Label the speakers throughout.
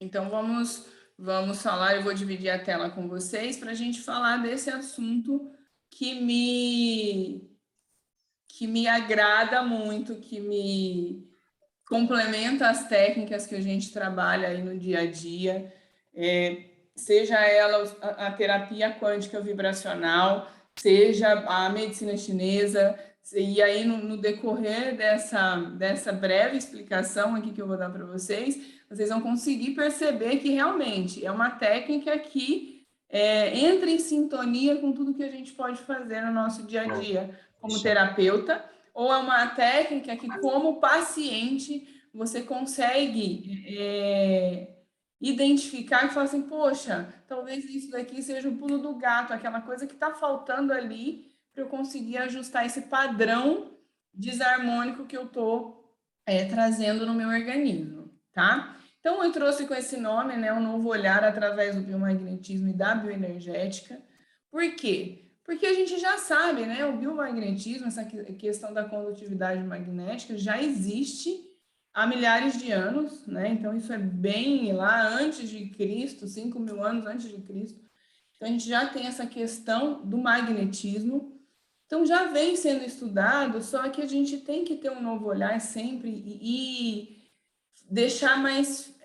Speaker 1: Então, vamos falar, eu vou dividir a tela com vocês para a gente falar desse assunto que me agrada muito, que me complementa as técnicas que a gente trabalha aí no dia a dia, seja ela a terapia quântica vibracional, seja a medicina chinesa, e aí no decorrer dessa breve explicação aqui que eu vou dar para vocês vão conseguir perceber que realmente é uma técnica que entra em sintonia com tudo que a gente pode fazer no nosso dia a dia como terapeuta, ou é uma técnica que, como paciente, você consegue identificar e falar assim, poxa, talvez isso daqui seja o pulo do gato, aquela coisa que está faltando ali para eu conseguir ajustar esse padrão desarmônico que eu estou trazendo no meu organismo, tá? Então, eu trouxe com esse nome, né, um novo olhar através do biomagnetismo e da bioenergética. Por quê? Porque a gente já sabe, né, o biomagnetismo, essa questão da condutividade magnética já existe há milhares de anos, né? Então, isso é bem lá antes de Cristo, 5.000 anos antes de Cristo. Então, a gente já tem essa questão do magnetismo. Então, já vem sendo estudado, só que a gente tem que ter um novo olhar sempre e deixar mais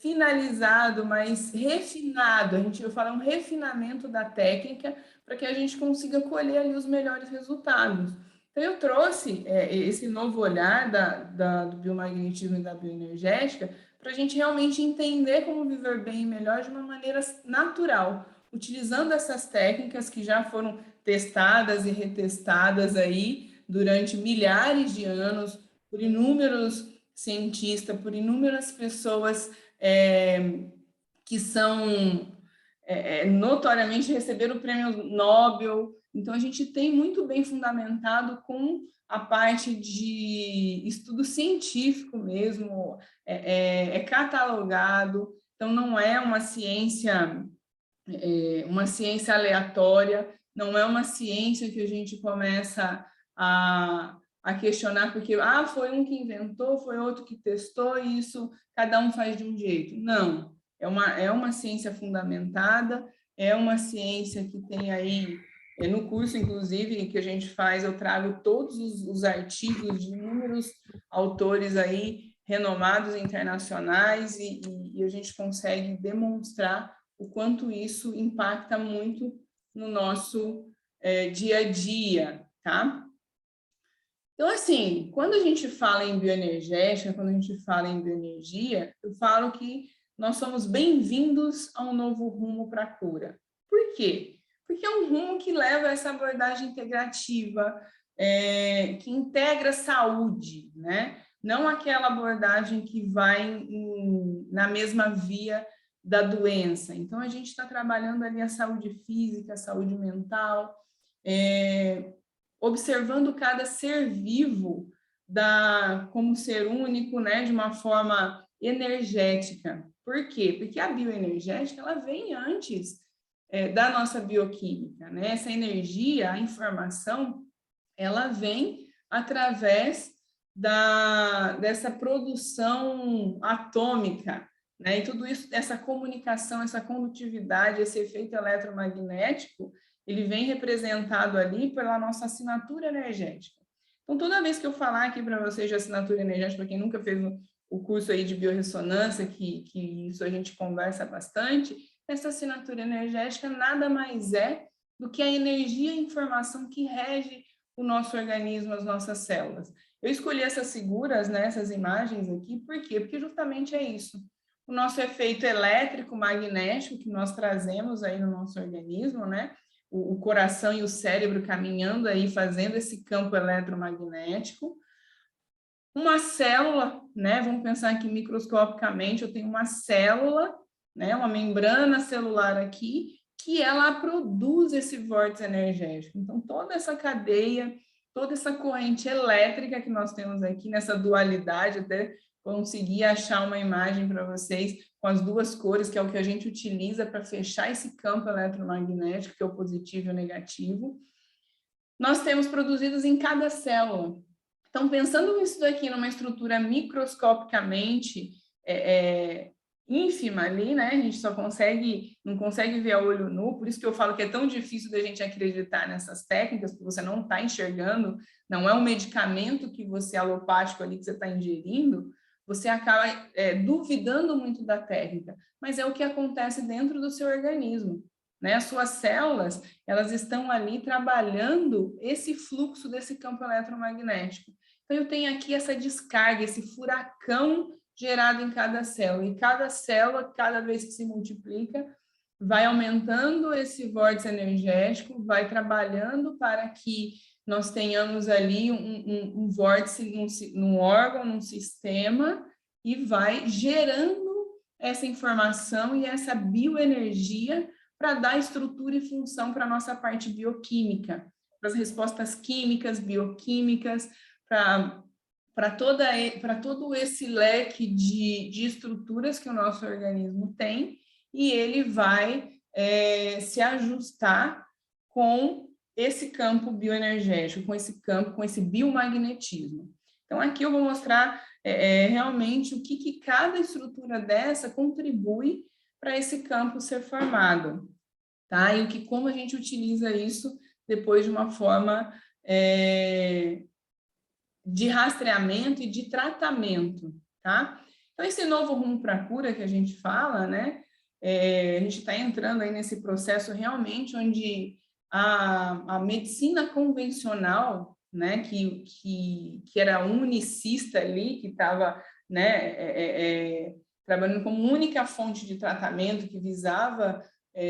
Speaker 1: finalizado, mais refinado. Eu falo um refinamento da técnica para que a gente consiga colher ali os melhores resultados. Então, eu trouxe esse novo olhar do biomagnetismo e da bioenergética para a gente realmente entender como viver bem e melhor de uma maneira natural, utilizando essas técnicas que já foram testadas e retestadas aí durante milhares de anos por inúmeros cientistas, por inúmeras pessoas que são notoriamente receberam o prêmio Nobel. Então, a gente tem muito bem fundamentado com a parte de estudo científico mesmo, catalogado, então não é uma ciência aleatória, não é uma ciência que a gente começa a questionar porque foi um que inventou, foi outro que testou, e isso cada um faz de um jeito. Não, é uma ciência fundamentada, é uma ciência que tem aí, no curso, inclusive, que a gente faz, eu trago todos os artigos de inúmeros autores aí, renomados internacionais, e a gente consegue demonstrar o quanto isso impacta muito no nosso dia a dia, tá? Então, assim, quando a gente fala em bioenergética, quando a gente fala em bioenergia, eu falo que nós somos bem-vindos a um novo rumo para a cura. Por quê? Porque é um rumo que leva a essa abordagem integrativa, que integra saúde, né? Não aquela abordagem que vai na mesma via da doença. Então, a gente está trabalhando ali a saúde física, a saúde mental, observando cada ser vivo como ser único, né, de uma forma energética. Por quê? Porque a bioenergética ela vem antes da nossa bioquímica, né? Essa energia, a informação, ela vem através dessa produção atômica, né? E tudo isso, essa comunicação, essa condutividade, esse efeito eletromagnético, ele vem representado ali pela nossa assinatura energética. Então, toda vez que eu falar aqui para vocês de assinatura energética, para quem nunca fez o curso aí de biorressonância, que isso a gente conversa bastante, essa assinatura energética nada mais é do que a energia e informação que rege o nosso organismo, as nossas células. Eu escolhi essas figuras, né, essas imagens aqui, por quê? Porque justamente é isso. O nosso efeito elétrico, magnético que nós trazemos aí no nosso organismo, né? O coração e o cérebro caminhando aí, fazendo esse campo eletromagnético. Uma célula, né? Vamos pensar aqui microscopicamente, eu tenho uma célula, né? Uma membrana celular aqui, que ela produz esse vórtice energético. Então, toda essa cadeia, toda essa corrente elétrica que nós temos aqui, nessa dualidade, até conseguir achar uma imagem para vocês com as duas cores, que é o que a gente utiliza para fechar esse campo eletromagnético, que é o positivo e o negativo, nós temos produzidos em cada célula. Então, pensando nisso daqui numa estrutura microscopicamente ínfima ali, né? A gente não consegue ver a olho nu, por isso que eu falo que é tão difícil da gente acreditar nessas técnicas, porque você não está enxergando, não é um medicamento que você, alopático ali, que você está ingerindo, você acaba duvidando muito da técnica, mas é o que acontece dentro do seu organismo, né? As suas células, elas estão ali trabalhando esse fluxo desse campo eletromagnético. Então, eu tenho aqui essa descarga, esse furacão gerado em cada célula. E cada célula, cada vez que se multiplica, vai aumentando esse vórtice energético, vai trabalhando para que nós tenhamos ali um vórtice num órgão, num sistema, e vai gerando essa informação e essa bioenergia para dar estrutura e função para a nossa parte bioquímica, para as respostas químicas, bioquímicas, para todo esse leque de estruturas que o nosso organismo tem, e ele vai se ajustar com esse campo bioenergético, com esse biomagnetismo. Então, aqui eu vou mostrar realmente o que cada estrutura dessa contribui para esse campo ser formado, tá? E como a gente utiliza isso depois de uma forma de rastreamento e de tratamento, tá? Então, esse novo rumo para a cura que a gente fala, né? A gente está entrando aí nesse processo realmente onde a medicina convencional, né, que era unicista ali, que estava, né, trabalhando como única fonte de tratamento, que visava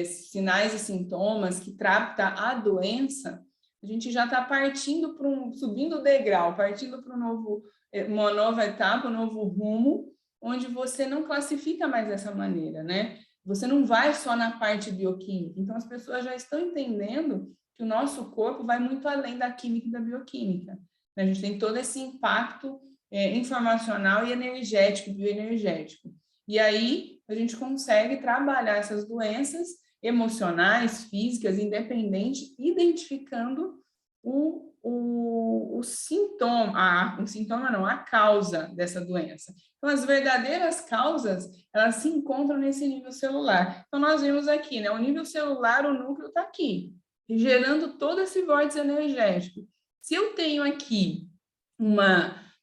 Speaker 1: sinais e sintomas, que trata a doença, a gente já está partindo subindo o degrau, partindo para uma nova etapa, um novo rumo, onde você não classifica mais dessa maneira, né? Você não vai só na parte bioquímica. Então, as pessoas já estão entendendo que o nosso corpo vai muito além da química e da bioquímica. A gente tem todo esse impacto informacional e energético, bioenergético. E aí, a gente consegue trabalhar essas doenças emocionais, físicas, independente, identificando o sintoma, a causa dessa doença. Então, as verdadeiras causas, elas se encontram nesse nível celular. Então, nós vimos aqui, né? O nível celular, o núcleo está aqui, gerando todo esse vórtice energético. Se eu tenho aqui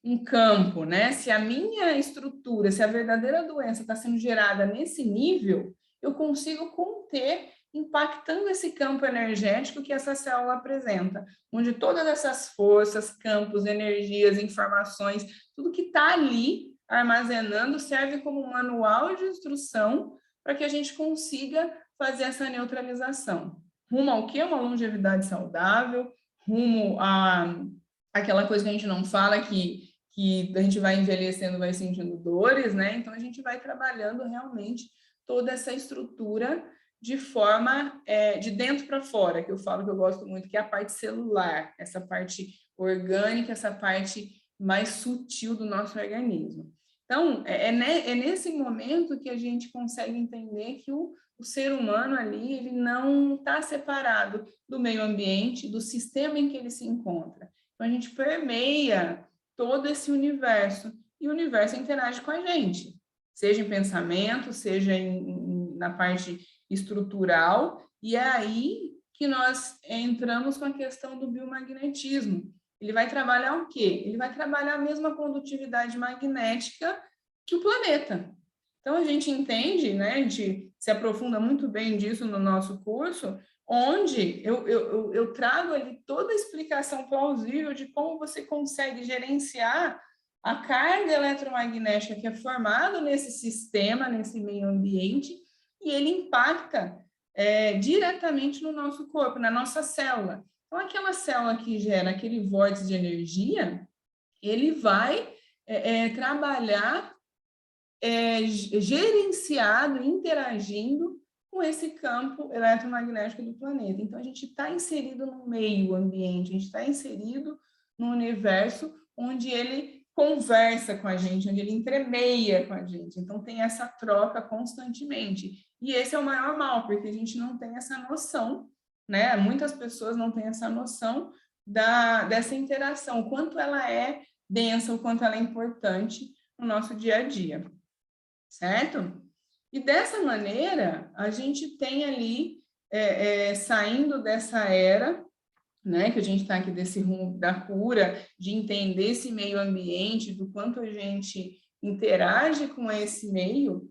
Speaker 1: um campo, né? Se a minha estrutura, se a verdadeira doença está sendo gerada nesse nível, eu consigo conter, impactando esse campo energético que essa célula apresenta, onde todas essas forças, campos, energias, informações, tudo que está ali armazenando serve como um manual de instrução para que a gente consiga fazer essa neutralização. Rumo ao quê? Uma longevidade saudável, rumo a aquela coisa que a gente não fala, que a gente vai envelhecendo, vai sentindo dores, né? Então, a gente vai trabalhando realmente toda essa estrutura de forma de dentro para fora, que eu falo que eu gosto muito, que é a parte celular, essa parte orgânica, essa parte mais sutil do nosso organismo. Então, é nesse momento que a gente consegue entender que o ser humano ali, ele não está separado do meio ambiente, do sistema em que ele se encontra. Então, a gente permeia todo esse universo, e o universo interage com a gente, seja em pensamento, seja na parte estrutural, e é aí que nós entramos com a questão do biomagnetismo. Ele vai trabalhar o quê? Ele vai trabalhar a mesma condutividade magnética que o planeta. Então, a gente entende, né? A gente se aprofunda muito bem disso no nosso curso, onde eu trago ali toda a explicação plausível de como você consegue gerenciar a carga eletromagnética que é formada nesse sistema, nesse meio ambiente, e ele impacta diretamente no nosso corpo, na nossa célula. Então, aquela célula que gera aquele vórtice de energia, ele vai trabalhar gerenciado, interagindo com esse campo eletromagnético do planeta. Então, a gente está inserido no meio ambiente, a gente está inserido no universo onde ele conversa com a gente, onde ele entremeia com a gente. Então, tem essa troca constantemente. E esse é o maior mal, porque a gente não tem essa noção, né? Muitas pessoas não têm essa noção dessa interação, o quanto ela é densa, o quanto ela é importante no nosso dia a dia. Certo? E dessa maneira, a gente tem ali, saindo dessa era, né, que a gente está aqui desse rumo da cura, de entender esse meio ambiente, do quanto a gente interage com esse meio,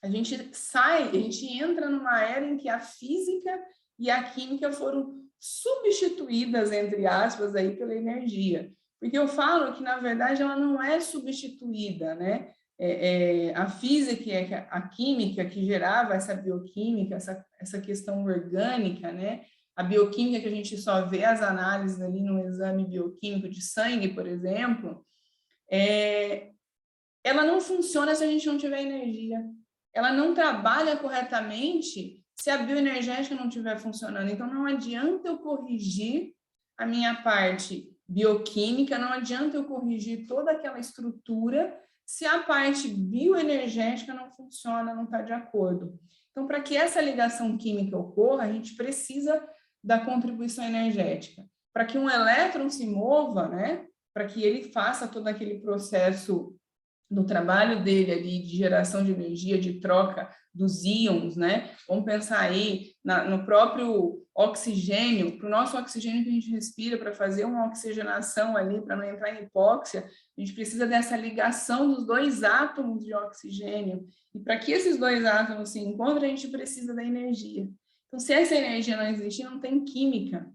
Speaker 1: a gente sai, a gente entra numa era em que a física e a química foram substituídas, entre aspas, aí pela energia. Porque eu falo que, na verdade, ela não é substituída, né? A física e a química que gerava essa bioquímica, essa questão orgânica, né? A bioquímica que a gente só vê as análises ali no exame bioquímico de sangue, por exemplo, ela não funciona se a gente não tiver energia. Ela não trabalha corretamente se a bioenergética não estiver funcionando. Então, não adianta eu corrigir a minha parte bioquímica, não adianta eu corrigir toda aquela estrutura se a parte bioenergética não funciona, não está de acordo. Então, para que essa ligação química ocorra, a gente precisa da contribuição energética. Para que um elétron se mova, né, para que ele faça todo aquele processo no trabalho dele ali de geração de energia, de troca dos íons, né? Vamos pensar aí no próprio oxigênio, para o nosso oxigênio que a gente respira, para fazer uma oxigenação ali, para não entrar em hipóxia, a gente precisa dessa ligação dos dois átomos de oxigênio. E para que esses dois átomos se encontrem, a gente precisa da energia. Então, se essa energia não existir, não tem química,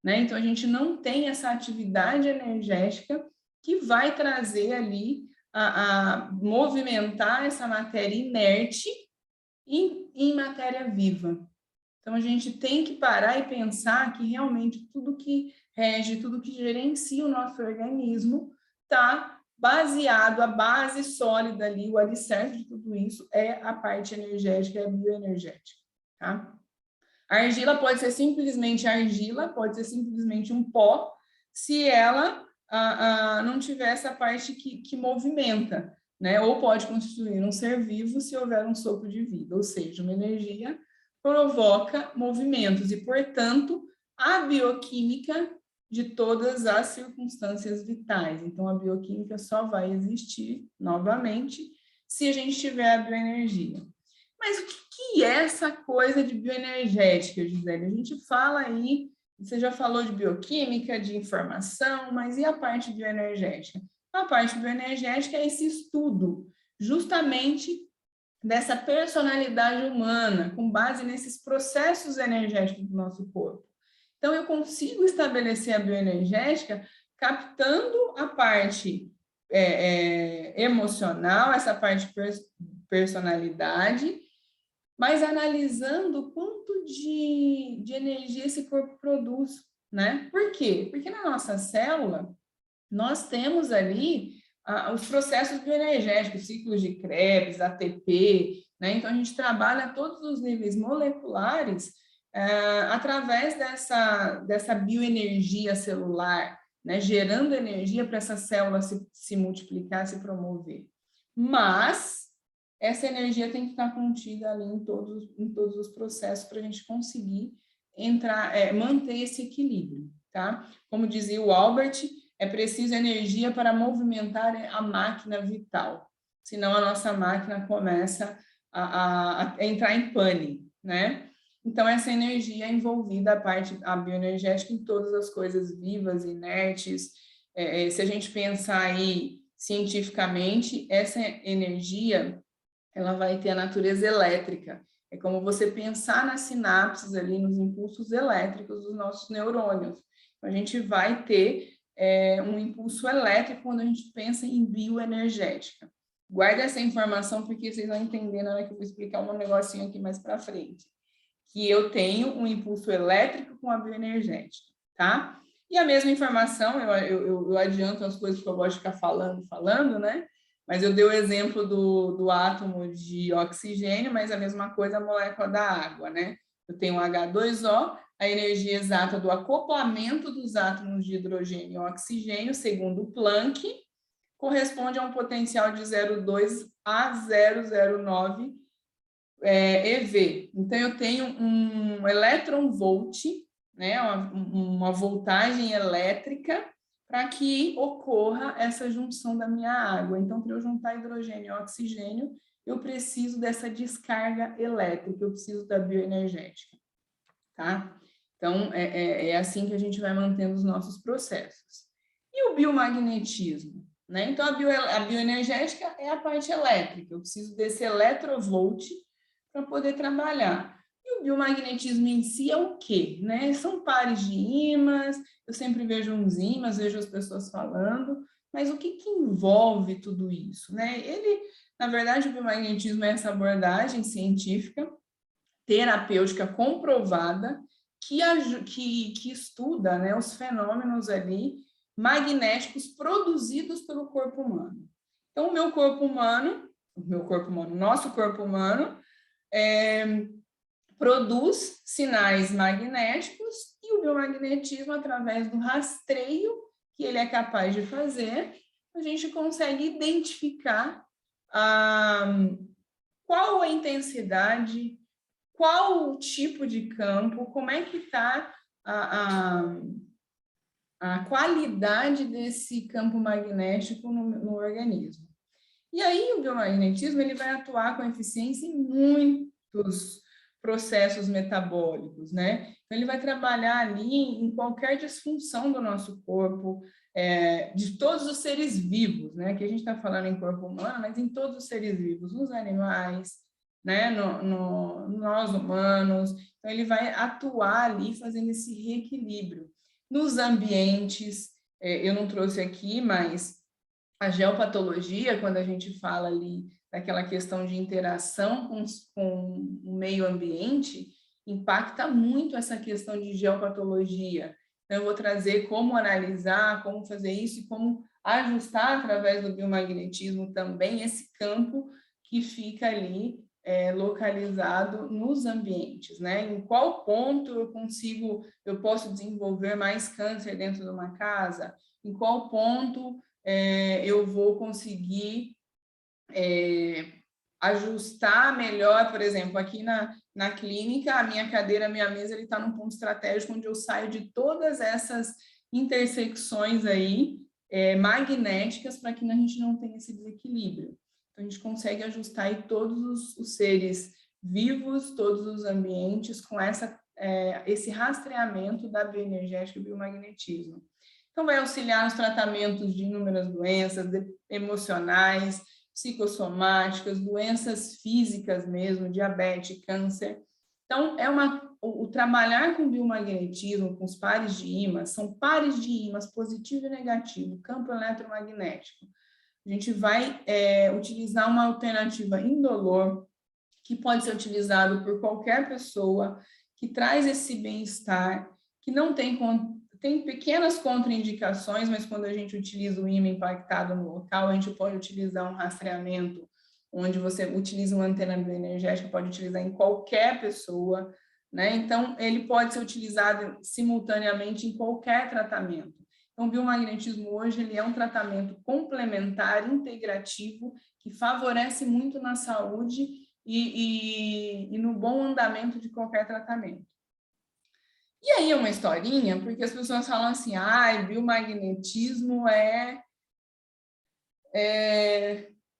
Speaker 1: né? Então, a gente não tem essa atividade energética que vai trazer ali a movimentar essa matéria inerte em matéria viva. Então, a gente tem que parar e pensar que realmente tudo que rege, tudo que gerencia o nosso organismo está baseado, a base sólida ali, o alicerce de tudo isso é a parte energética, é a bioenergética, tá? A argila pode ser simplesmente argila, pode ser simplesmente um pó, se ela não tiver essa parte que movimenta, né? Ou pode constituir um ser vivo se houver um sopro de vida, ou seja, uma energia provoca movimentos e, portanto, a bioquímica de todas as circunstâncias vitais. Então, a bioquímica só vai existir novamente se a gente tiver a bioenergia. Mas o que é essa coisa de bioenergética, Gisele? A gente fala aí, você já falou de bioquímica, de informação, mas e a parte bioenergética? A parte bioenergética é esse estudo, justamente dessa personalidade humana, com base nesses processos energéticos do nosso corpo. Então, eu consigo estabelecer a bioenergética captando a parte emocional, essa parte personalidade, mas analisando o quanto de energia esse corpo produz, né? Por quê? Porque na nossa célula, nós temos ali os processos bioenergéticos, ciclos de Krebs, ATP, né? Então, a gente trabalha todos os níveis moleculares através dessa bioenergia celular, né? Gerando energia para essa célula se multiplicar, se promover. Mas essa energia tem que estar contida ali em todos os processos para a gente conseguir manter esse equilíbrio, tá? Como dizia o Albert, é preciso energia para movimentar a máquina vital, senão a nossa máquina começa a entrar em pane, né? Então, essa energia é envolvida, a bioenergética, em todas as coisas vivas, inertes. Se a gente pensar aí cientificamente, essa energia ela vai ter a natureza elétrica. É como você pensar nas sinapses ali, nos impulsos elétricos dos nossos neurônios. A gente vai ter um impulso elétrico quando a gente pensa em bioenergética. Guarda essa informação porque vocês vão entender na hora que eu vou explicar um negocinho aqui mais para frente. Que eu tenho um impulso elétrico com a bioenergética, tá? E a mesma informação, eu adianto as coisas que eu gosto de ficar falando, né? Mas eu dei o exemplo do átomo de oxigênio, mas a mesma coisa a molécula da água, né? Eu tenho H2O, a energia exata do acoplamento dos átomos de hidrogênio e oxigênio, segundo Planck, corresponde a um potencial de 0,2 a 0,09 EV. Então, eu tenho um elétron-volt, né? Uma voltagem elétrica para que ocorra essa junção da minha água. Então, para eu juntar hidrogênio e oxigênio, eu preciso dessa descarga elétrica, eu preciso da bioenergética, tá? Então, é assim que a gente vai mantendo os nossos processos. E o biomagnetismo? Né? Então, a bioenergética é a parte elétrica, eu preciso desse electrovolt para poder trabalhar. E o biomagnetismo em si é o quê? Né? São pares de ímãs, eu sempre vejo uns ímãs, vejo as pessoas falando, mas o que envolve tudo isso? Né? Na verdade, o biomagnetismo é essa abordagem científica, terapêutica comprovada, que estuda, né, os fenômenos ali magnéticos produzidos pelo corpo humano. Então, nosso corpo humano, produz sinais magnéticos e o biomagnetismo, através do rastreio que ele é capaz de fazer, a gente consegue identificar qual a intensidade, qual o tipo de campo, como é que está a qualidade desse campo magnético no organismo. E aí o biomagnetismo ele vai atuar com eficiência em muitos processos metabólicos, né? Então, ele vai trabalhar ali em qualquer disfunção do nosso corpo, de todos os seres vivos, né? Que a gente está falando em corpo humano, mas em todos os seres vivos, nos animais, né? Nós humanos. Então, ele vai atuar ali fazendo esse reequilíbrio. Nos ambientes, eu não trouxe aqui, mas a geopatologia, quando a gente fala ali daquela questão de interação com o meio ambiente, impacta muito essa questão de geopatologia. Então, eu vou trazer como analisar, como fazer isso e como ajustar através do biomagnetismo também esse campo que fica ali localizado nos ambientes, né? Em qual ponto eu posso desenvolver mais câncer dentro de uma casa? Em qual ponto eu vou conseguir ajustar melhor, por exemplo, aqui na clínica, a minha cadeira, a minha mesa, ele está num ponto estratégico onde eu saio de todas essas intersecções aí magnéticas para que a gente não tenha esse desequilíbrio. Então, a gente consegue ajustar aí todos os seres vivos, todos os ambientes com esse rastreamento da bioenergética e biomagnetismo. Então, vai auxiliar nos tratamentos de inúmeras doenças emocionais, psicossomáticas, doenças físicas mesmo, diabetes, câncer. Então, o trabalhar com biomagnetismo, com os pares de ímãs, são pares de ímãs positivo e negativo, campo eletromagnético. A gente vai utilizar uma alternativa indolor, que pode ser utilizado por qualquer pessoa, que traz esse bem-estar, que não tem pequenas contraindicações, mas quando a gente utiliza o ímã impactado no local, a gente pode utilizar um rastreamento, onde você utiliza uma antena bioenergética, pode utilizar em qualquer pessoa, né? Então, ele pode ser utilizado simultaneamente em qualquer tratamento. Então, o biomagnetismo hoje ele é um tratamento complementar, integrativo, que favorece muito na saúde e no bom andamento de qualquer tratamento. E aí é uma historinha, porque as pessoas falam assim, biomagnetismo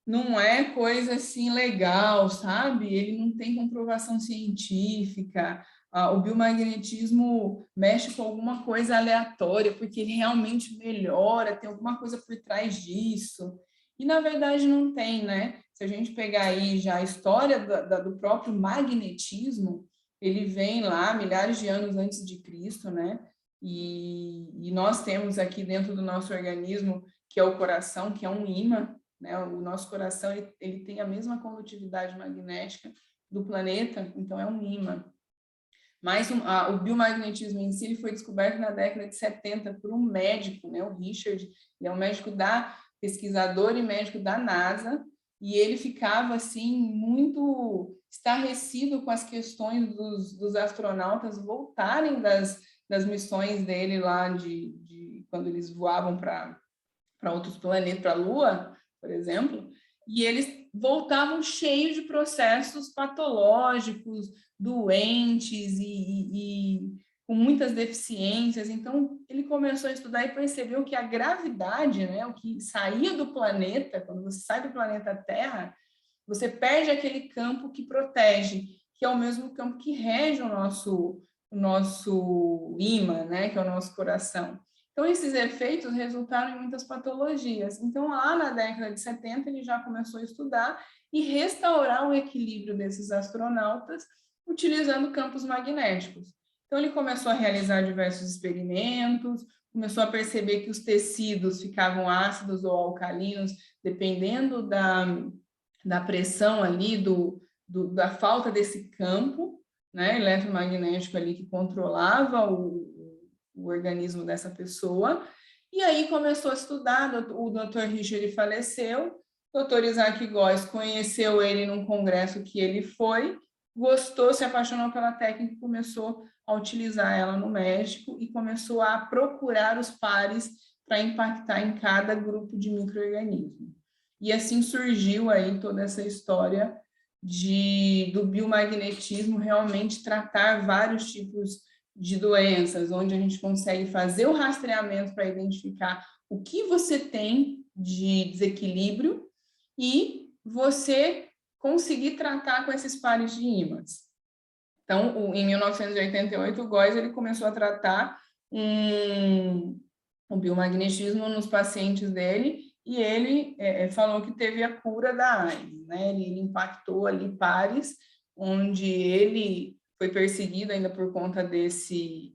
Speaker 1: não é coisa assim legal, sabe? Ele não tem comprovação científica, o biomagnetismo mexe com alguma coisa aleatória, porque ele realmente melhora, tem alguma coisa por trás disso. E, na verdade, não tem, né? Se a gente pegar aí já a história do próprio magnetismo, ele vem lá milhares de anos antes de Cristo, né? E nós temos aqui dentro do nosso organismo, que é o coração, que é um ímã, né? O nosso coração ele tem a mesma condutividade magnética do planeta, então é um ímã. Mas o biomagnetismo em si ele foi descoberto na década de 70 por um médico, né? O Richard, ele é um pesquisador e médico da NASA, e ele ficava assim muito estarrecido com as questões dos astronautas voltarem das missões dele lá de quando eles voavam para outros planetas, para a Lua, por exemplo, e eles voltavam cheios de processos patológicos, doentes e com muitas deficiências. Então, ele começou a estudar e percebeu que a gravidade, né, o que saía do planeta, quando você sai do planeta Terra, você perde aquele campo que protege, que é o mesmo campo que rege o nosso ímã, né, que é o nosso coração. Então, esses efeitos resultaram em muitas patologias. Então, lá na década de 70, ele já começou a estudar e restaurar o equilíbrio desses astronautas utilizando campos magnéticos. Então, ele começou a realizar diversos experimentos, começou a perceber que os tecidos ficavam ácidos ou alcalinos, dependendo da pressão ali, da falta desse campo, né, eletromagnético ali que controlava o organismo dessa pessoa. E aí começou a estudar, o Dr. Richard faleceu, o Dr. Isaac Góes conheceu ele num congresso que ele foi, gostou, se apaixonou pela técnica e começou a utilizar ela no México e começou a procurar os pares para impactar em cada grupo de micro-organismos. E assim surgiu aí toda essa história do biomagnetismo realmente tratar vários tipos de doenças, onde a gente consegue fazer o rastreamento para identificar o que você tem de desequilíbrio e você conseguir tratar com esses pares de ímãs. Então, em 1988, o Góes ele começou a tratar o biomagnetismo nos pacientes dele e ele falou que teve a cura da AIDS, né? Ele impactou ali pares onde ele foi perseguido ainda por conta desse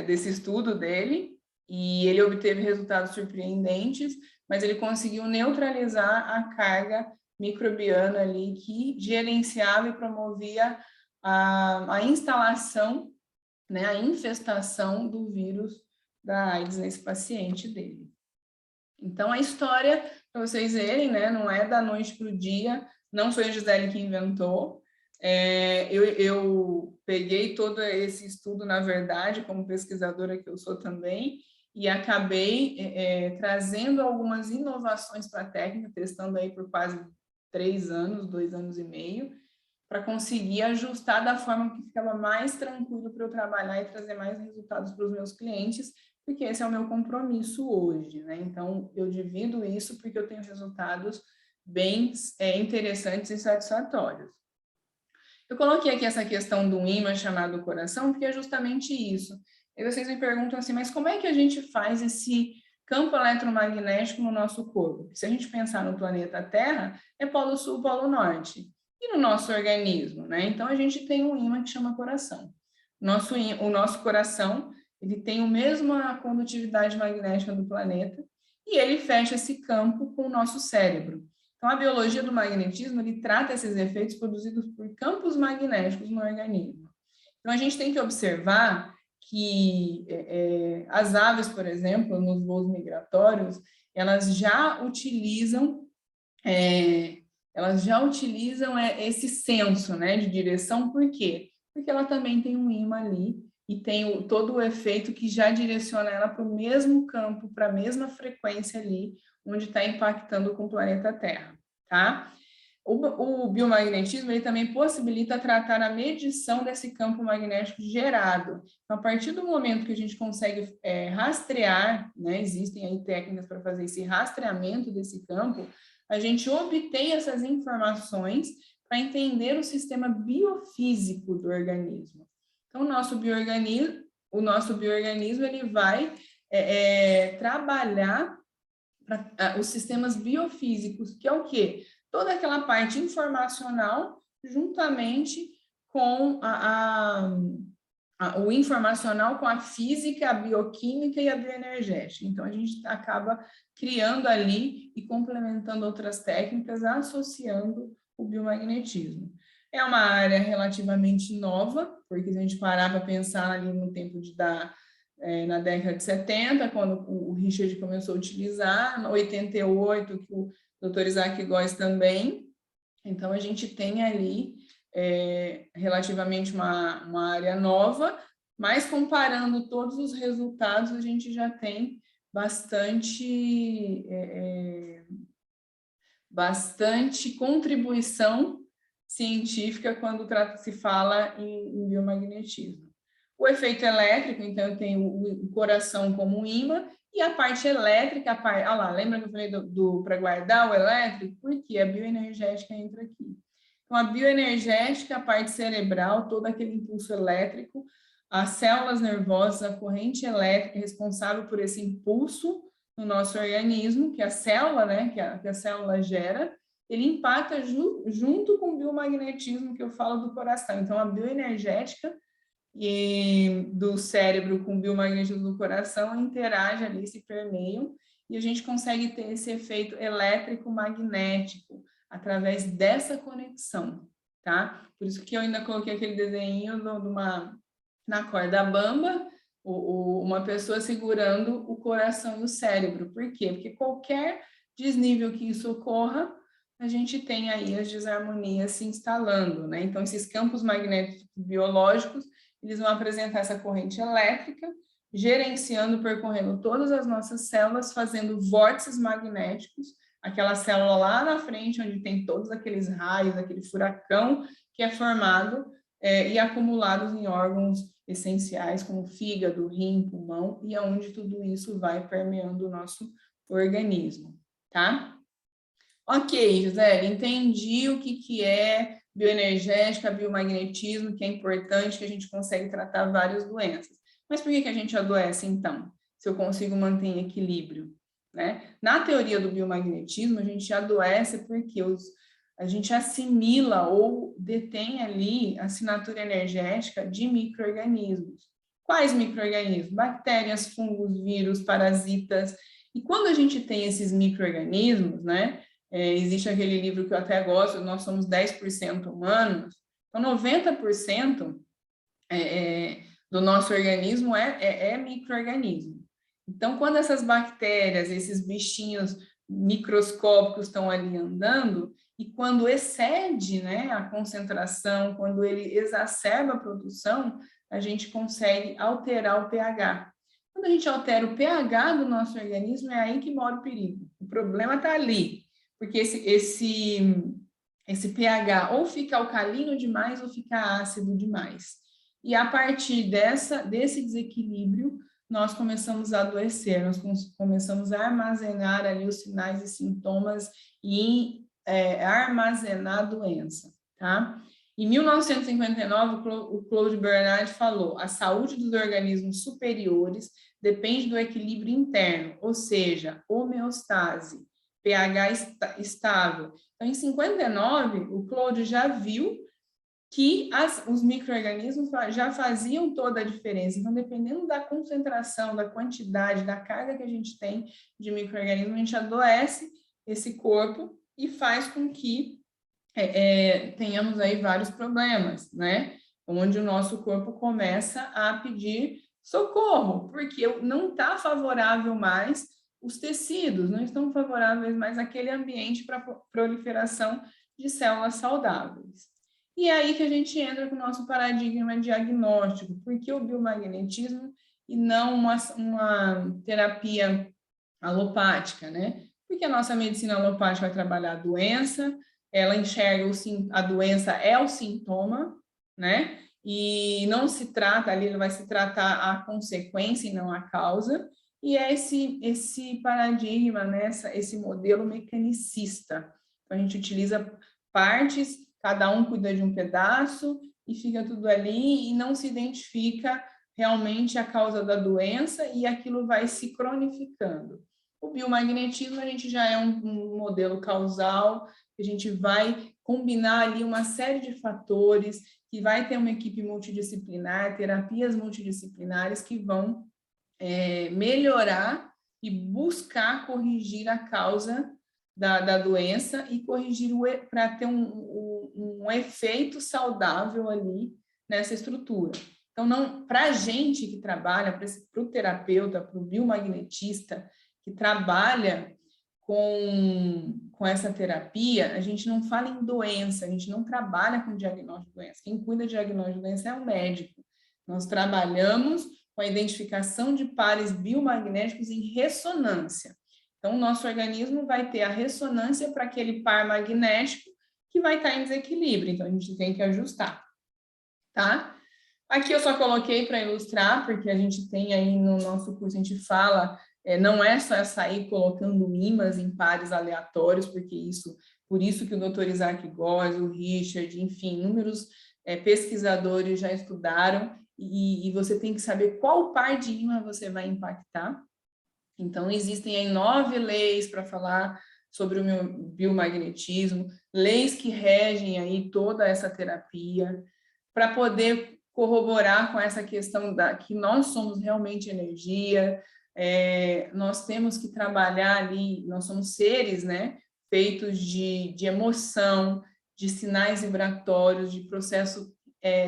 Speaker 1: estudo dele, e ele obteve resultados surpreendentes, mas ele conseguiu neutralizar a carga microbiana ali que gerenciava e promovia a instalação, né, a infestação do vírus da AIDS nesse paciente dele. Então, a história, para vocês verem, né, não é da noite para o dia, não foi a Gisele que inventou. Eu peguei todo esse estudo, na verdade, como pesquisadora que eu sou também, e acabei trazendo algumas inovações para a técnica, testando aí por quase 3 anos, 2 anos e meio, para conseguir ajustar da forma que ficava mais tranquilo para eu trabalhar e trazer mais resultados para os meus clientes, porque esse é o meu compromisso hoje, né? Então, eu divido isso porque eu tenho resultados bem interessantes e satisfatórios. Eu coloquei aqui essa questão do ímã chamado coração, porque é justamente isso. E vocês me perguntam assim, mas como é que a gente faz esse campo eletromagnético no nosso corpo? Se a gente pensar no planeta Terra, é polo sul, polo norte. E no nosso organismo, né? Então, a gente tem um ímã que chama coração. O nosso coração, ele tem a mesma condutividade magnética do planeta e ele fecha esse campo com o nosso cérebro. Então, a biologia do magnetismo, ele trata esses efeitos produzidos por campos magnéticos no organismo. Então, a gente tem que observar que as aves, por exemplo, nos voos migratórios, elas já utilizam esse senso, né, de direção. Por quê? Porque ela também tem um ímã ali e tem todo o efeito que já direciona ela para o mesmo campo, para a mesma frequência ali, onde está impactando com o planeta Terra, tá? O biomagnetismo ele também possibilita tratar a medição desse campo magnético gerado. Então, a partir do momento que a gente consegue rastrear, né, existem aí técnicas para fazer esse rastreamento desse campo, a gente obtém essas informações para entender o sistema biofísico do organismo. Então, o nosso bioorganismo ele vai trabalhar os sistemas biofísicos, que é o quê? Toda aquela parte informacional juntamente com o informacional com a física, a bioquímica e a bioenergética. Então, a gente acaba criando ali e complementando outras técnicas, associando o biomagnetismo. É uma área relativamente nova, porque se a gente parar para pensar ali no tempo na década de 70, quando o Richard começou a utilizar, em 88, que o Dr. Isaac Góes também. Então, a gente tem ali relativamente uma área nova, mas comparando todos os resultados, a gente já tem bastante contribuição científica quando se fala em biomagnetismo. O efeito elétrico, então, eu tenho o coração como um ímã E a parte elétrica, olha lá, lembra que eu falei para guardar o elétrico? Porque a bioenergética entra aqui. Então, a bioenergética, a parte cerebral, todo aquele impulso elétrico, as células nervosas, a corrente elétrica responsável por esse impulso no nosso organismo, que a célula, né, que a célula gera, ele impacta junto com o biomagnetismo que eu falo do coração. Então, a bioenergética e do cérebro com o biomagnetismo do coração interagem ali, se permeiam, e a gente consegue ter esse efeito elétrico-magnético através dessa conexão, tá? Por isso que eu ainda coloquei aquele desenho na corda bamba, uma pessoa segurando o coração e o cérebro. Por quê? Porque qualquer desnível que isso ocorra, a gente tem aí as desarmonias se instalando, né? Então, esses campos magnéticos biológicos, eles vão apresentar essa corrente elétrica, gerenciando, percorrendo todas as nossas células, fazendo vórtices magnéticos, aquela célula lá na frente, onde tem todos aqueles raios, aquele furacão que é formado e acumulados em órgãos essenciais, como fígado, rim, pulmão, e aonde tudo isso vai permeando o nosso organismo, tá? Ok, Gisele, entendi o que é bioenergética, biomagnetismo, que é importante, que a gente consegue tratar várias doenças. Mas por que a gente adoece, então? Se eu consigo manter em equilíbrio, né? Na teoria do biomagnetismo, a gente adoece porque a gente assimila ou detém ali a assinatura energética de micro-organismos. Quais micro-organismos? Bactérias, fungos, vírus, parasitas. E quando a gente tem esses micro-organismos, né? Existe aquele livro que eu até gosto, Nós Somos 10% Humanos. Então, 90% do nosso organismo é micro-organismo. Então, quando essas bactérias, esses bichinhos microscópicos estão ali andando, e quando excede, né, a concentração, quando ele exacerba a produção, a gente consegue alterar o pH. Quando a gente altera o pH do nosso organismo, é aí que mora o perigo. O problema está ali, porque esse pH ou fica alcalino demais ou fica ácido demais. E a partir desse desequilíbrio, nós começamos a adoecer, nós começamos a armazenar ali os sinais e sintomas e armazenar a doença, tá? Em 1959, o Claude Bernard falou: a saúde dos organismos superiores depende do equilíbrio interno, ou seja, homeostase, pH estável. Então, em 59, o Claude já viu que os micro-organismos já faziam toda a diferença. Então, dependendo da concentração, da quantidade, da carga que a gente tem de micro-organismos, a gente adoece esse corpo e faz com que tenhamos aí vários problemas, né? Onde o nosso corpo começa a pedir socorro, porque não está favorável mais os tecidos, não estão favoráveis mais àquele ambiente para proliferação de células saudáveis. E é aí que a gente entra com o nosso paradigma diagnóstico, porque o biomagnetismo e não uma terapia alopática, né? Porque a nossa medicina alopática vai trabalhar a doença, ela enxerga a doença é o sintoma, né? E não se trata ali, ele vai se tratar a consequência e não a causa. E é esse paradigma, né? Esse modelo mecanicista. Então, a gente utiliza partes, cada um cuida de um pedaço e fica tudo ali e não se identifica realmente a causa da doença e aquilo vai se cronificando. O biomagnetismo, a gente já é um modelo causal, a gente vai combinar ali uma série de fatores, que vai ter uma equipe multidisciplinar, terapias multidisciplinares que vão melhorar e buscar corrigir a causa da doença e corrigir para ter um efeito saudável ali nessa estrutura. Então, para a gente que trabalha, para o terapeuta, para o biomagnetista que trabalha com essa terapia, a gente não fala em doença, a gente não trabalha com diagnóstico de doença. Quem cuida de diagnóstico de doença é o médico. Nós trabalhamos com a identificação de pares biomagnéticos em ressonância. Então, o nosso organismo vai ter a ressonância para aquele par magnético que vai estar em desequilíbrio. Então, a gente tem que ajustar, tá? Aqui eu só coloquei para ilustrar, porque a gente tem aí no nosso curso, a gente fala Não é só sair colocando ímãs em pares aleatórios, por isso que o Dr. Isaac Góes, o Richard, enfim, inúmeros pesquisadores já estudaram, e você tem que saber qual par de ímã você vai impactar. Então, existem aí 9 leis para falar sobre o meu biomagnetismo, leis que regem aí toda essa terapia, para poder corroborar com essa questão que nós somos realmente energia, nós temos que trabalhar ali, nós somos seres, né, feitos de emoção, de sinais vibratórios, de processo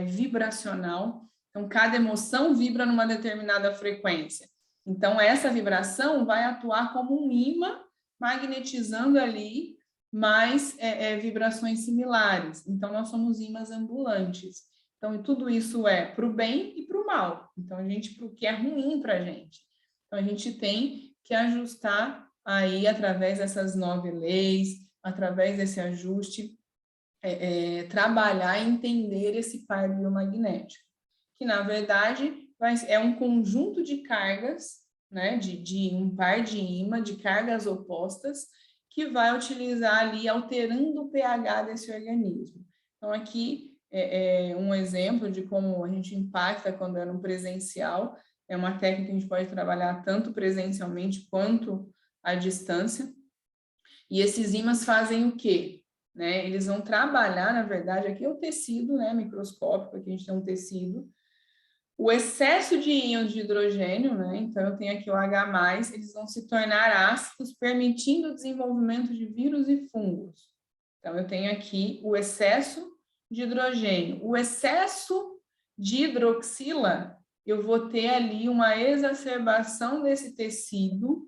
Speaker 1: vibracional. Então, cada emoção vibra numa determinada frequência. Então, essa vibração vai atuar como um ímã, magnetizando ali mais vibrações similares. Então, nós somos ímãs ambulantes. Então, tudo isso é para o bem e para o mal. Então, para o que é ruim para a gente. Então, a gente tem que ajustar aí, através dessas 9 leis, através desse ajuste, trabalhar e entender esse par biomagnético, que, na verdade, é um conjunto de cargas, né, de um par de ímã, de cargas opostas, que vai utilizar ali, alterando o pH desse organismo. Então, aqui um exemplo de como a gente impacta quando é no presencial. É uma técnica que a gente pode trabalhar tanto presencialmente quanto à distância. E esses ímãs fazem o quê? Né? Eles vão trabalhar, na verdade, aqui é o tecido, né, microscópico, aqui a gente tem um tecido. O excesso de íons de hidrogênio, né? Então eu tenho aqui o H+, eles vão se tornar ácidos, permitindo o desenvolvimento de vírus e fungos. Então eu tenho aqui o excesso de hidrogênio. O excesso de hidroxila, eu vou ter ali uma exacerbação desse tecido,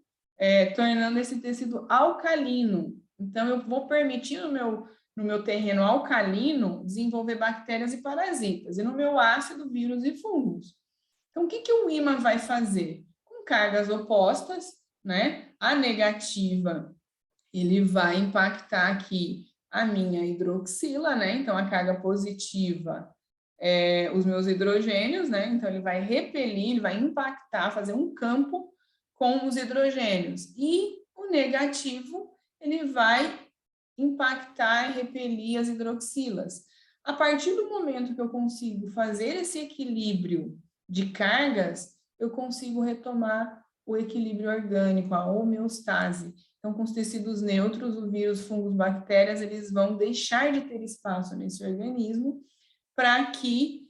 Speaker 1: tornando esse tecido alcalino. Então eu vou permitir no meu terreno alcalino desenvolver bactérias e parasitas, e no meu ácido, vírus e fungos. Então, o que o ímã vai fazer? Com cargas opostas, né? A negativa, ele vai impactar aqui a minha hidroxila, né? Então, a carga positiva, os meus hidrogênios, né? Então, ele vai repelir, ele vai impactar, fazer um campo com os hidrogênios. E o negativo, ele vai impactar e repelir as hidroxilas. A partir do momento que eu consigo fazer esse equilíbrio de cargas, eu consigo retomar o equilíbrio orgânico, a homeostase. Então, com os tecidos neutros, o vírus, fungos, bactérias, eles vão deixar de ter espaço nesse organismo para que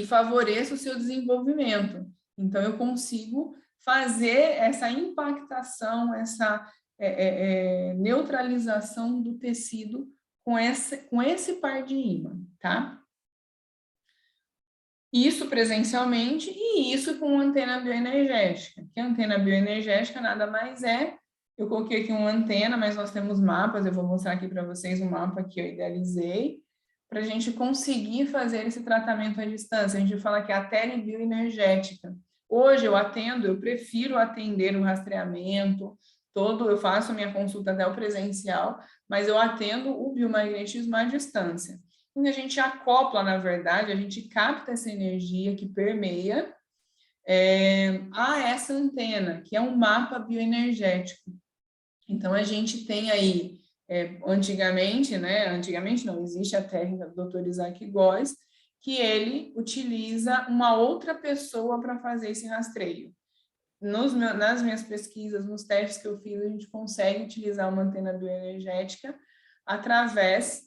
Speaker 1: favoreça o seu desenvolvimento. Então, eu consigo fazer essa impactação, essa neutralização do tecido com esse par de ímã, tá? Isso presencialmente e isso com antena bioenergética. Que a antena bioenergética nada mais eu coloquei aqui uma antena, mas nós temos mapas, eu vou mostrar aqui para vocês um mapa que eu idealizei, para a gente conseguir fazer esse tratamento à distância. A gente fala que é a telebioenergética. Hoje eu prefiro atender o rastreamento, eu faço a minha consulta até o presencial, mas eu atendo o biomagnetismo à distância. Então, a gente acopla, na verdade, a gente capta essa energia que permeia a essa antena, que é um mapa bioenergético. Então, a gente tem aí, antigamente não, existe a técnica do Dr. Isaac Góes, que ele utiliza uma outra pessoa para fazer esse rastreio. Nas minhas pesquisas, nos testes que eu fiz, a gente consegue utilizar uma antena bioenergética através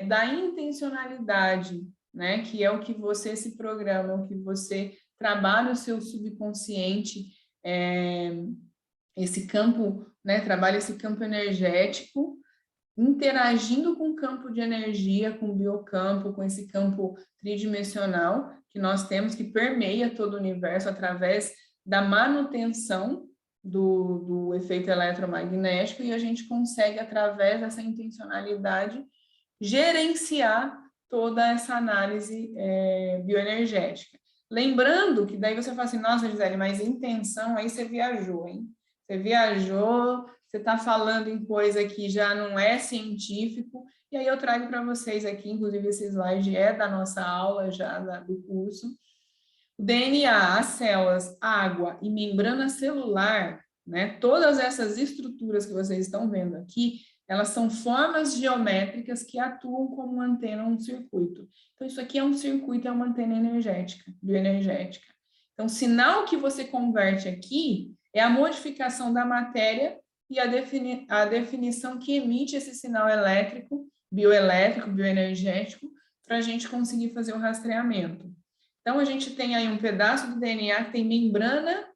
Speaker 1: da intencionalidade, né? Que é o que você se programa, o que você trabalha o seu subconsciente, esse campo, né? Trabalha esse campo energético, interagindo com o campo de energia, com o biocampo, com esse campo tridimensional que nós temos, que permeia todo o universo através da manutenção do efeito eletromagnético, e a gente consegue, através dessa intencionalidade, gerenciar toda essa análise bioenergética. Lembrando que daí você fala assim, nossa, Gisele, mas intenção, aí você viajou, hein? Você viajou, você está falando em coisa que já não é científico, e aí eu trago para vocês aqui, inclusive esse slide é da nossa aula já do curso, O DNA, as células, água e membrana celular, né? Todas essas estruturas que vocês estão vendo aqui, elas são formas geométricas que atuam como uma antena ou um circuito. Então, isso aqui é um circuito, é uma antena energética, bioenergética. Então, o sinal que você converte aqui é a modificação da matéria e a definição que emite esse sinal elétrico, bioenergético, para a gente conseguir fazer o rastreamento. Então, a gente tem aí um pedaço do DNA que tem membrana,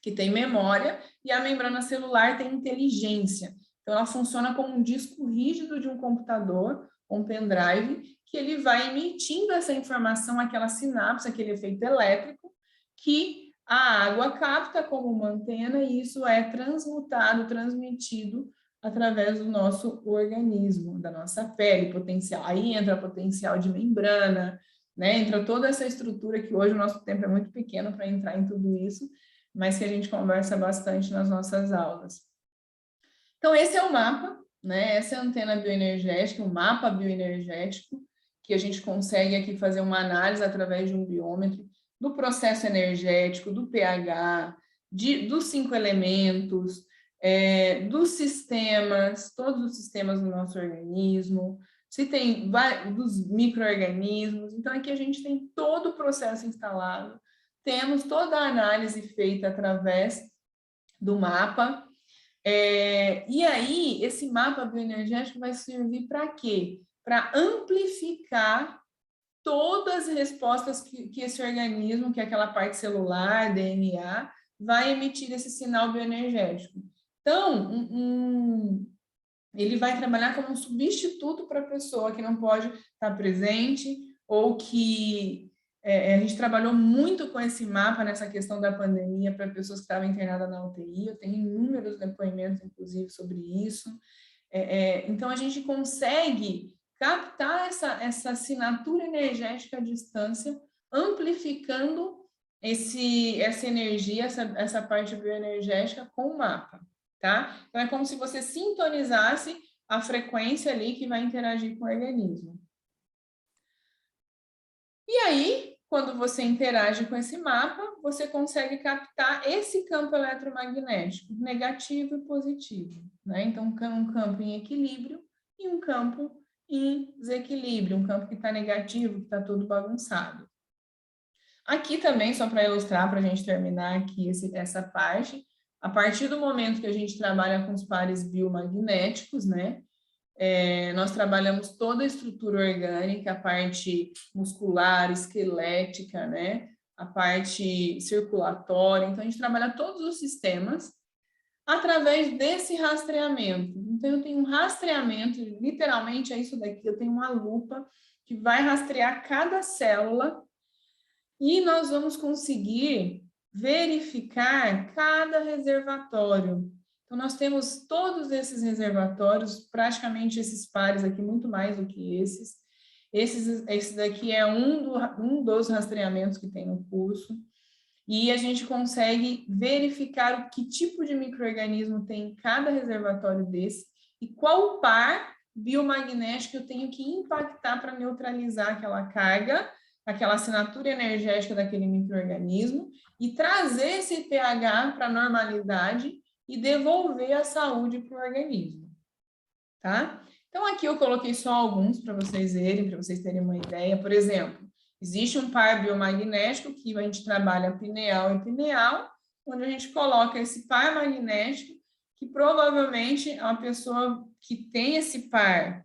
Speaker 1: que tem memória, e a membrana celular tem inteligência. Então, ela funciona como um disco rígido de um computador, um pendrive, que ele vai emitindo essa informação, aquela sinapse, aquele efeito elétrico, que a água capta como uma antena, e isso é transmutado, transmitido através do nosso organismo, da nossa pele, potencial. Aí entra potencial de membrana, né? Entra toda essa estrutura que hoje o nosso tempo é muito pequeno para entrar em tudo isso, mas que a gente conversa bastante nas nossas aulas. Então, esse é o mapa, né? Essa é a antena bioenergética, o mapa bioenergético, que a gente consegue aqui fazer uma análise através de um biômetro do processo energético, do pH, dos 5 elementos, dos sistemas, todos os sistemas do nosso organismo, se tem dos micro-organismos. Então, aqui a gente tem todo o processo instalado, temos toda a análise feita através do mapa. E aí, esse mapa bioenergético vai servir para quê? Para amplificar todas as respostas que esse organismo, que é aquela parte celular, DNA, vai emitir esse sinal bioenergético. Então, ele vai trabalhar como um substituto para a pessoa que não pode estar presente ou que a gente trabalhou muito com esse mapa nessa questão da pandemia para pessoas que estavam internadas na UTI. Eu tenho inúmeros depoimentos, inclusive, sobre isso. Então, a gente consegue captar essa assinatura energética à distância, amplificando essa energia, essa parte bioenergética com o mapa, tá? Então, é como se você sintonizasse a frequência ali que vai interagir com o organismo. E aí, quando você interage com esse mapa, você consegue captar esse campo eletromagnético, negativo e positivo, né? Então, um campo em equilíbrio e um campo em desequilíbrio, um campo que está negativo, que está todo bagunçado. Aqui também, só para ilustrar, para a gente terminar aqui essa parte, a partir do momento que a gente trabalha com os pares biomagnéticos, né? Nós trabalhamos toda a estrutura orgânica, a parte muscular, esquelética, né? A parte circulatória. Então, a gente trabalha todos os sistemas através desse rastreamento. Então, eu tenho um rastreamento, literalmente é isso daqui, eu tenho uma lupa que vai rastrear cada célula e nós vamos conseguir verificar cada reservatório. Então, nós temos todos esses reservatórios, praticamente esses pares aqui, muito mais do que esses. Esse daqui é um dos rastreamentos que tem no curso. E a gente consegue verificar o que tipo de micro-organismo tem em cada reservatório desse e qual par biomagnético eu tenho que impactar para neutralizar aquela carga, aquela assinatura energética daquele micro-organismo e trazer esse pH para a normalidade e devolver a saúde para o organismo, tá? Então, aqui eu coloquei só alguns para vocês verem, para vocês terem uma ideia. Por exemplo, existe um par biomagnético que a gente trabalha pineal e pineal, onde a gente coloca esse par magnético, que provavelmente a pessoa que tem esse par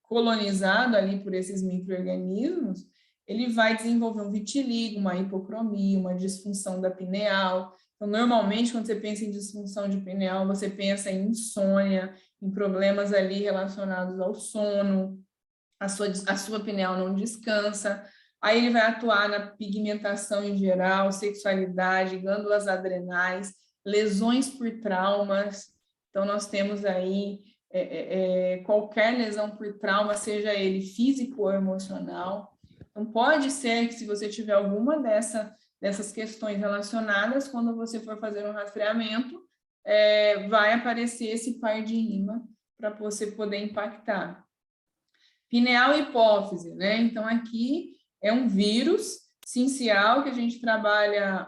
Speaker 1: colonizado ali por esses micro-organismos, ele vai desenvolver um vitiligo, uma hipocromia, uma disfunção da pineal. Então, normalmente, quando você pensa em disfunção de pineal, você pensa em insônia, em problemas ali relacionados ao sono, a sua pineal não descansa, aí ele vai atuar na pigmentação em geral, sexualidade, glândulas adrenais, lesões por traumas. Então, nós temos aí qualquer lesão por trauma, seja ele físico ou emocional. Então, pode ser que se você tiver alguma dessas questões relacionadas, quando você for fazer um rastreamento, vai aparecer esse par de ímã para você poder impactar. Pineal e hipófise, né? Então, aqui é um vírus Sincial, que a gente trabalha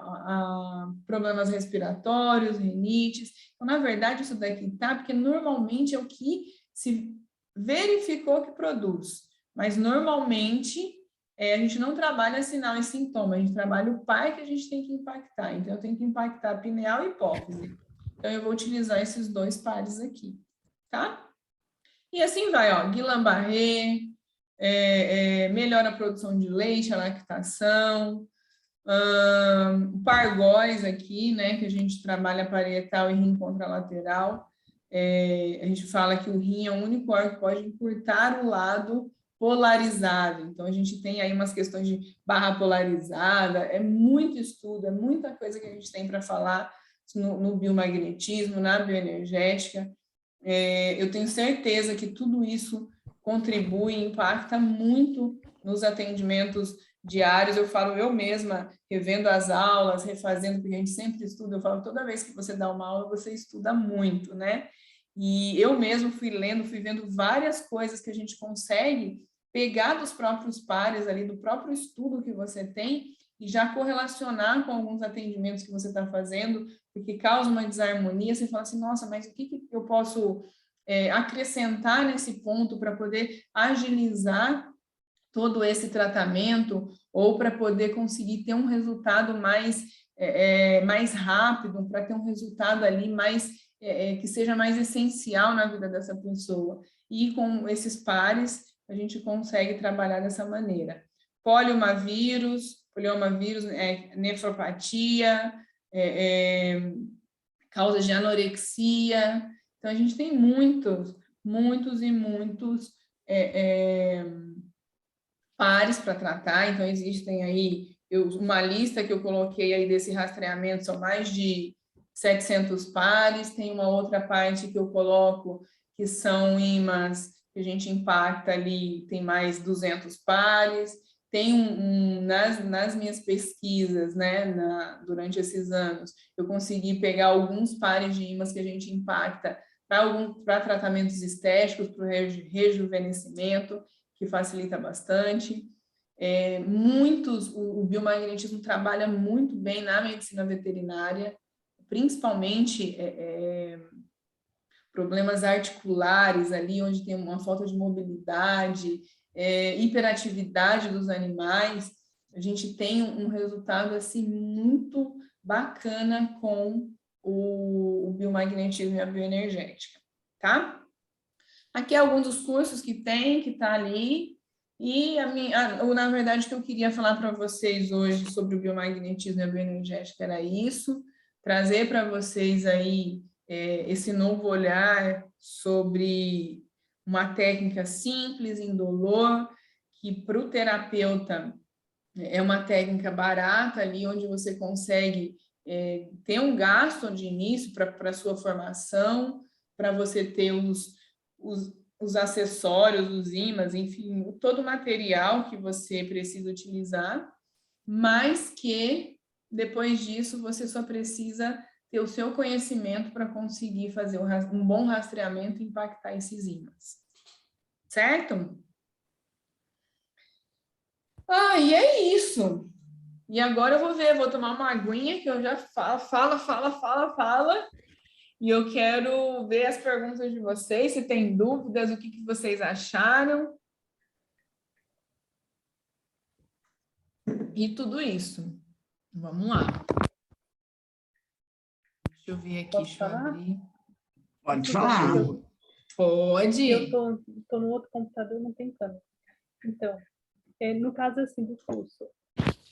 Speaker 1: problemas respiratórios, rinites. Então, na verdade, isso daqui tá, porque normalmente é o que se verificou que produz, mas normalmente a gente não trabalha sinal e sintoma, a gente trabalha o par que a gente tem que impactar. Então, eu tenho que impactar pineal e hipófise. Então, eu vou utilizar esses dois pares aqui, tá? E assim vai, ó, Guillain-Barré, melhora a produção de leite, a lactação, o Pargóis aqui, né, que a gente trabalha parietal e rim contralateral. A gente fala que o rim é o único órgão que pode encurtar o lado polarizado. Então, a gente tem aí umas questões de barra polarizada, é muito estudo, é muita coisa que a gente tem para falar no biomagnetismo, na bioenergética. Eu tenho certeza que tudo isso contribui e impacta muito nos atendimentos diários. Eu falo eu mesma, revendo as aulas, refazendo, porque a gente sempre estuda, eu falo, toda vez que você dá uma aula, você estuda muito, né? E eu mesmo fui lendo, fui vendo várias coisas que a gente consegue pegar dos próprios pares ali, do próprio estudo que você tem, e já correlacionar com alguns atendimentos que você está fazendo, porque causa uma desarmonia, você fala assim, nossa, mas o que eu posso acrescentar nesse ponto para poder agilizar todo esse tratamento ou para poder conseguir ter um resultado mais rápido, para ter um resultado ali mais que seja mais essencial na vida dessa pessoa. E com esses pares, a gente consegue trabalhar dessa maneira. Poliomavírus, nefropatia, causas de anorexia. Então, a gente tem muitos pares para tratar. Então, existem aí uma lista que eu coloquei aí desse rastreamento, são mais de 700 pares. Tem uma outra parte que eu coloco que são ímãs que a gente impacta ali, tem mais 200 pares. Tem nas minhas pesquisas, né, durante esses anos, eu consegui pegar alguns pares de ímãs que a gente impacta para tratamentos estéticos, para o rejuvenescimento, que facilita bastante. O biomagnetismo trabalha muito bem na medicina veterinária, principalmente problemas articulares ali, onde tem uma falta de mobilidade, hiperatividade dos animais. A gente tem um resultado assim muito bacana com o biomagnetismo e a bioenergética, tá? Aqui é alguns dos cursos que está ali, e na verdade, o que eu queria falar para vocês hoje sobre o biomagnetismo e a bioenergética era isso, trazer para vocês aí esse novo olhar sobre uma técnica simples, indolor, que para o terapeuta é uma técnica barata ali, onde você consegue ter um gasto de início para a sua formação, para você ter os acessórios, os ímãs, enfim, todo o material que você precisa utilizar, mas que depois disso você só precisa ter o seu conhecimento para conseguir fazer um bom rastreamento e impactar esses ímãs. Certo? E é isso. E agora eu vou tomar uma aguinha, que eu já falo. E eu quero ver as perguntas de vocês, se tem dúvidas, o que vocês acharam. E tudo isso. Vamos lá. Deixa eu ver aqui, deixa eu abrir.
Speaker 2: Pode falar.
Speaker 1: Pode.
Speaker 3: Eu tô no outro computador, não tem câmera. Então, no caso assim do curso,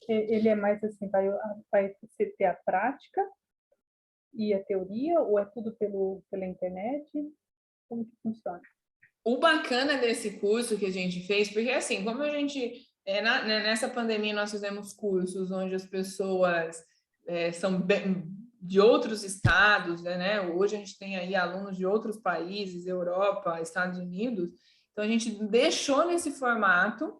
Speaker 3: ele é mais assim, vai você ter a prática e a teoria, ou é tudo pela internet? Como que funciona?
Speaker 1: O bacana desse curso que a gente fez, porque assim, como a gente, nessa pandemia nós fizemos cursos onde as pessoas são de outros estados, né? Hoje a gente tem aí alunos de outros países, Europa, Estados Unidos, então a gente deixou nesse formato,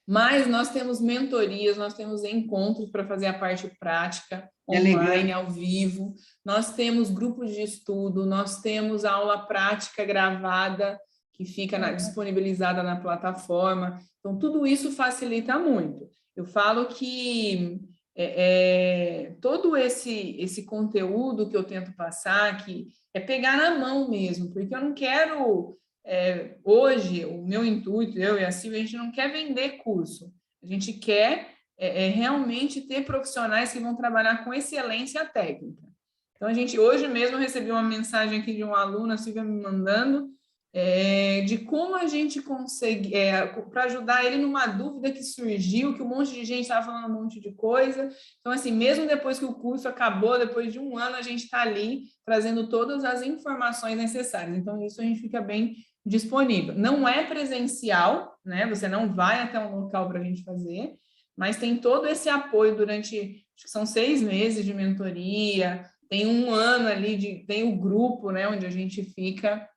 Speaker 1: mas nós temos mentorias, nós temos encontros para fazer a parte prática, online, ao vivo, nós temos grupos de estudo, nós temos aula prática gravada, que fica disponibilizada na plataforma, então tudo isso facilita muito. Eu falo que todo esse conteúdo que eu tento passar, que é pegar na mão mesmo, porque eu não quero, hoje, o meu intuito, eu e a Silvia, a gente não quer vender curso, a gente quer realmente ter profissionais que vão trabalhar com excelência técnica. Então, hoje mesmo eu recebi uma mensagem aqui de um aluno, a Silvia me mandando, de como a gente consegue, para ajudar ele numa dúvida que surgiu, que um monte de gente estava falando um monte de coisa. Então, assim, mesmo depois que o curso acabou, depois de um ano, a gente está ali trazendo todas as informações necessárias. Então, isso a gente fica bem disponível. Não é presencial, né? Você não vai até um local para a gente fazer, mas tem todo esse apoio durante, acho que são 6 meses de mentoria, tem um ano ali, tem o grupo, né, onde a gente fica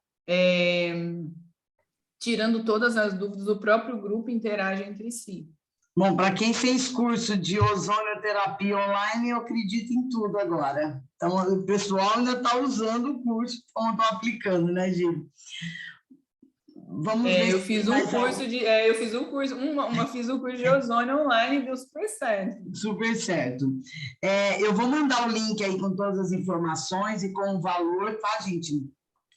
Speaker 1: tirando todas as dúvidas, o próprio grupo interage entre si.
Speaker 2: Bom, para quem fez curso de ozonioterapia online, eu acredito em tudo agora. Então, o pessoal ainda está usando o curso, estão aplicando, né, Gil? Vamos ver.
Speaker 1: Eu fiz um curso fiz um curso de ozônio online e deu super certo.
Speaker 2: Super certo. Eu vou mandar o link aí com todas as informações e com o valor, tá, gente?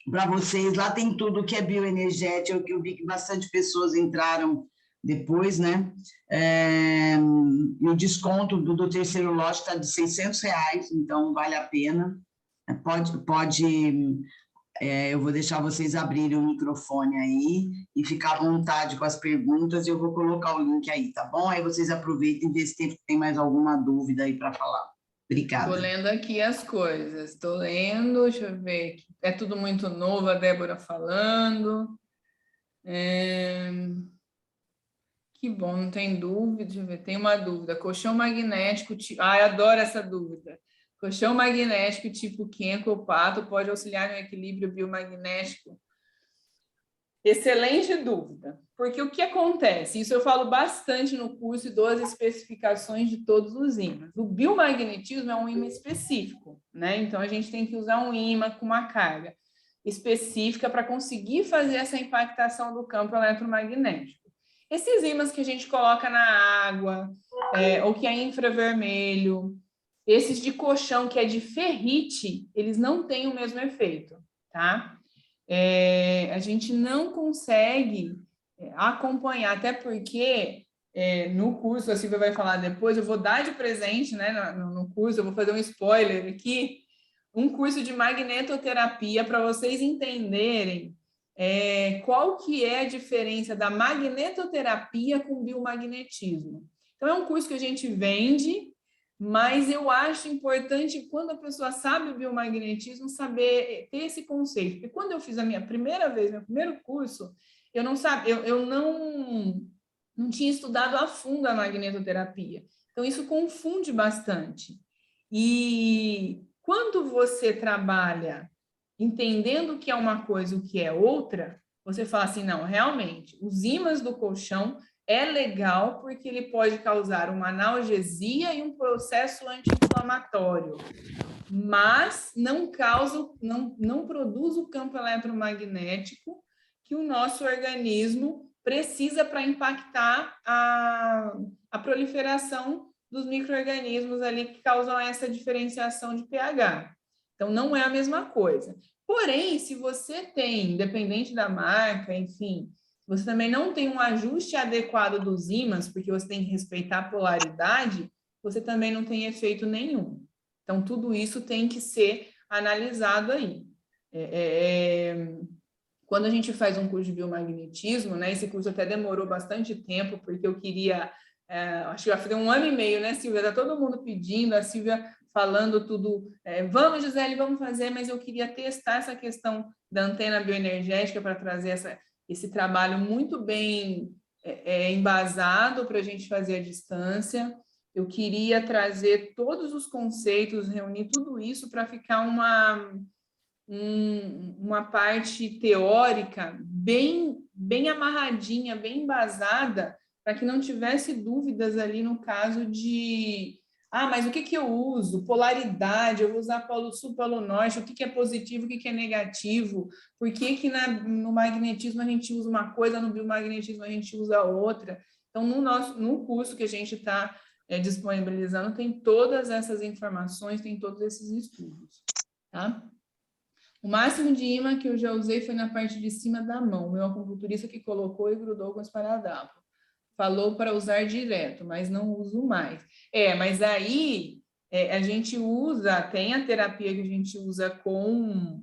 Speaker 2: Para vocês, lá tem tudo que é bioenergético, que eu vi que bastante pessoas entraram depois, né? E o desconto do terceiro lote está de R$600, então vale a pena. Eu vou deixar vocês abrirem o microfone aí e ficar à vontade com as perguntas, e eu vou colocar o link aí, tá bom? Aí vocês aproveitem e vê se tem mais alguma dúvida aí para falar. Obrigada.
Speaker 1: Estou lendo aqui as coisas, estou lendo, deixa eu ver aqui. É tudo muito novo, a Débora falando. Que bom, não tem dúvida, deixa eu ver, tem uma dúvida. Colchão magnético, eu adoro essa dúvida. Colchão magnético tipo Kenko ou Pato pode auxiliar no equilíbrio biomagnético? Excelente dúvida, porque o que acontece? Isso eu falo bastante no curso e dou as especificações de todos os ímãs. O biomagnetismo é um ímã específico, né? Então a gente tem que usar um ímã com uma carga específica para conseguir fazer essa impactação do campo eletromagnético. Esses ímãs que a gente coloca na água, ou que é infravermelho, esses de colchão que é de ferrite, eles não têm o mesmo efeito, tá? A gente não consegue acompanhar, até porque no curso, a Silvia vai falar depois, eu vou dar de presente, né, no curso, eu vou fazer um spoiler aqui, um curso de magnetoterapia para vocês entenderem qual que é a diferença da magnetoterapia com biomagnetismo. Então, é um curso que a gente vende, mas eu acho importante, quando a pessoa sabe o biomagnetismo, saber ter esse conceito. Porque quando eu fiz a minha primeira vez, meu primeiro curso, eu não sabia, eu não tinha estudado a fundo a magnetoterapia. Então, isso confunde bastante. E quando você trabalha entendendo o que é uma coisa e o que é outra, você fala assim, não, realmente, os ímãs do colchão é legal porque ele pode causar uma analgesia e um processo anti-inflamatório, mas não produz o campo eletromagnético que o nosso organismo precisa para impactar a proliferação dos micro-organismos ali que causam essa diferenciação de pH. Então, não é a mesma coisa. Porém, se você tem, independente da marca, enfim, você também não tem um ajuste adequado dos ímãs, porque você tem que respeitar a polaridade, você também não tem efeito nenhum. Então, tudo isso tem que ser analisado aí. Quando a gente faz um curso de biomagnetismo, né, esse curso até demorou bastante tempo, porque eu queria, acho que vai fazer 1 ano e meio, né, Silvia? Está todo mundo pedindo, a Silvia falando tudo, vamos, Gisele, vamos fazer, mas eu queria testar essa questão da antena bioenergética para trazer esse trabalho muito bem embasado para a gente fazer à distância. Eu queria trazer todos os conceitos, reunir tudo isso para ficar uma parte teórica bem amarradinha, bem embasada, para que não tivesse dúvidas ali no caso de mas o que eu uso? Polaridade, eu vou usar polo sul, polo norte, o que é positivo, o que é negativo, por que no magnetismo a gente usa uma coisa, no biomagnetismo a gente usa outra. Então, no curso que a gente está disponibilizando, tem todas essas informações, tem todos esses estudos, tá? O máximo de imã que eu já usei foi na parte de cima da mão. Meu acupunturista que colocou e grudou com esparadrapo. Falou para usar direto, mas não uso mais. Mas aí a gente usa, tem a terapia que a gente usa com